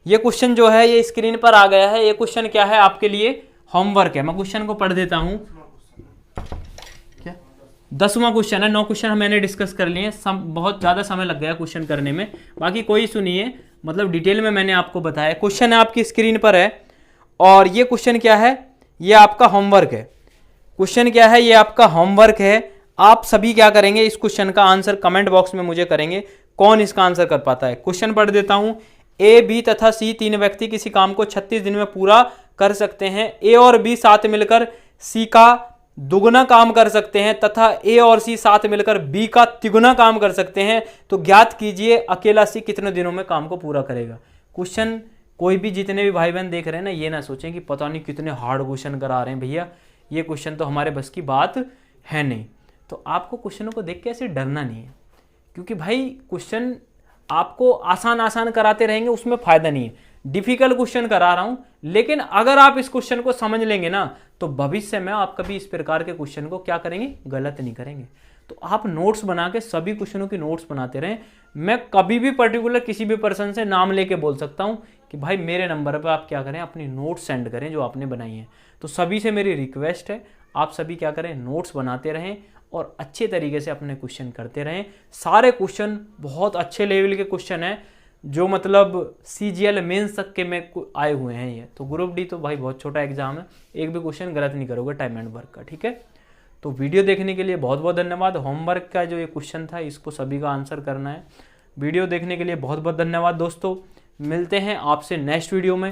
S1: ये क्वेश्चन जो है ये स्क्रीन पर आ गया है। ये क्वेश्चन क्या है, आपके लिए होमवर्क है। मैं क्वेश्चन को पढ़ देता हूँ। क्या 10वां क्वेश्चन है, 9 क्वेश्चन मैंने डिस्कस कर लिए, बहुत ज़्यादा समय लग गया क्वेश्चन करने में, बाकी कोई सुनिए, मतलब डिटेल में मैंने आपको बताया। क्वेश्चन है आपकी स्क्रीन पर है, और ये क्वेश्चन क्या है, ये आपका होमवर्क है। क्वेश्चन क्या है, ये आपका होमवर्क है। आप सभी क्या करेंगे, इस क्वेश्चन का आंसर कमेंट बॉक्स में मुझे करेंगे, कौन इसका आंसर कर पाता है। क्वेश्चन पढ़ देता हूं। ए बी तथा सी, 3 व्यक्ति किसी काम को 36 दिन में पूरा कर सकते हैं। ए और बी साथ मिलकर सी का दुगुना काम कर सकते हैं तथा ए और सी साथ मिलकर बी का तिगुना काम कर सकते हैं, तो ज्ञात कीजिए अकेला सी कितने दिनों में काम को पूरा करेगा। क्वेश्चन कोई भी, जितने भी भाई बहन देख रहे हैं ना, ये ना सोचें कि पता नहीं कितने हार्ड क्वेश्चन करा रहे हैं भैया, ये क्वेश्चन तो हमारे बस की बात है नहीं। तो आपको क्वेश्चनों को देख के ऐसे डरना नहीं है, क्योंकि भाई क्वेश्चन आपको आसान आसान कराते रहेंगे, उसमें फायदा नहीं है। डिफिकल्ट क्वेश्चन करा रहा हूं, लेकिन अगर आप इस क्वेश्चन को समझ लेंगे ना, तो भविष्य में आप कभी इस प्रकार के क्वेश्चन को क्या करेंगे, गलत नहीं करेंगे। तो आप नोट्स बना के सभी क्वेश्चनों की नोट्स बनाते रहें। मैं कभी भी पर्टिकुलर किसी भी पर्सन से नाम लेके बोल सकता हूं कि भाई मेरे नंबर पर आप क्या करें, अपनी नोट्स सेंड करें जो आपने बनाई है। तो सभी से मेरी रिक्वेस्ट है, आप सभी क्या करें, नोट्स बनाते रहें और अच्छे तरीके से अपने क्वेश्चन करते रहें। सारे क्वेश्चन बहुत अच्छे लेवल के क्वेश्चन हैं, जो मतलब CGL मेंस तक के में आए हुए हैं ये। तो ग्रुप डी तो भाई बहुत छोटा एग्जाम है, एक भी क्वेश्चन गलत नहीं करोगे टाइम एंड वर्क का, ठीक है। तो वीडियो देखने के लिए बहुत बहुत धन्यवाद। होमवर्क का जो ये क्वेश्चन था, इसको सभी का आंसर करना है। वीडियो देखने के लिए बहुत बहुत धन्यवाद दोस्तों। मिलते हैं आपसे नेक्स्ट वीडियो में,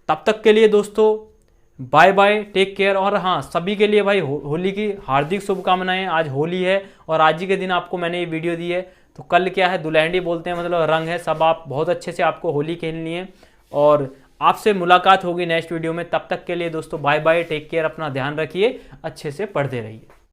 S1: तब तक के लिए दोस्तों बाय बाय, टेक केयर। और हाँ, सभी के लिए भाई होली की हार्दिक शुभकामनाएं। आज होली है और आज ही के दिन आपको मैंने ये वीडियो दी है। तो कल क्या है, दुल्हनडी बोलते हैं, मतलब रंग है, सब आप बहुत अच्छे से आपको होली खेलनी है। और आपसे मुलाकात होगी नेक्स्ट वीडियो में, तब तक के लिए दोस्तों बाय बाय, टेक केयर, अपना ध्यान रखिए, अच्छे से पढ़ते रहिए।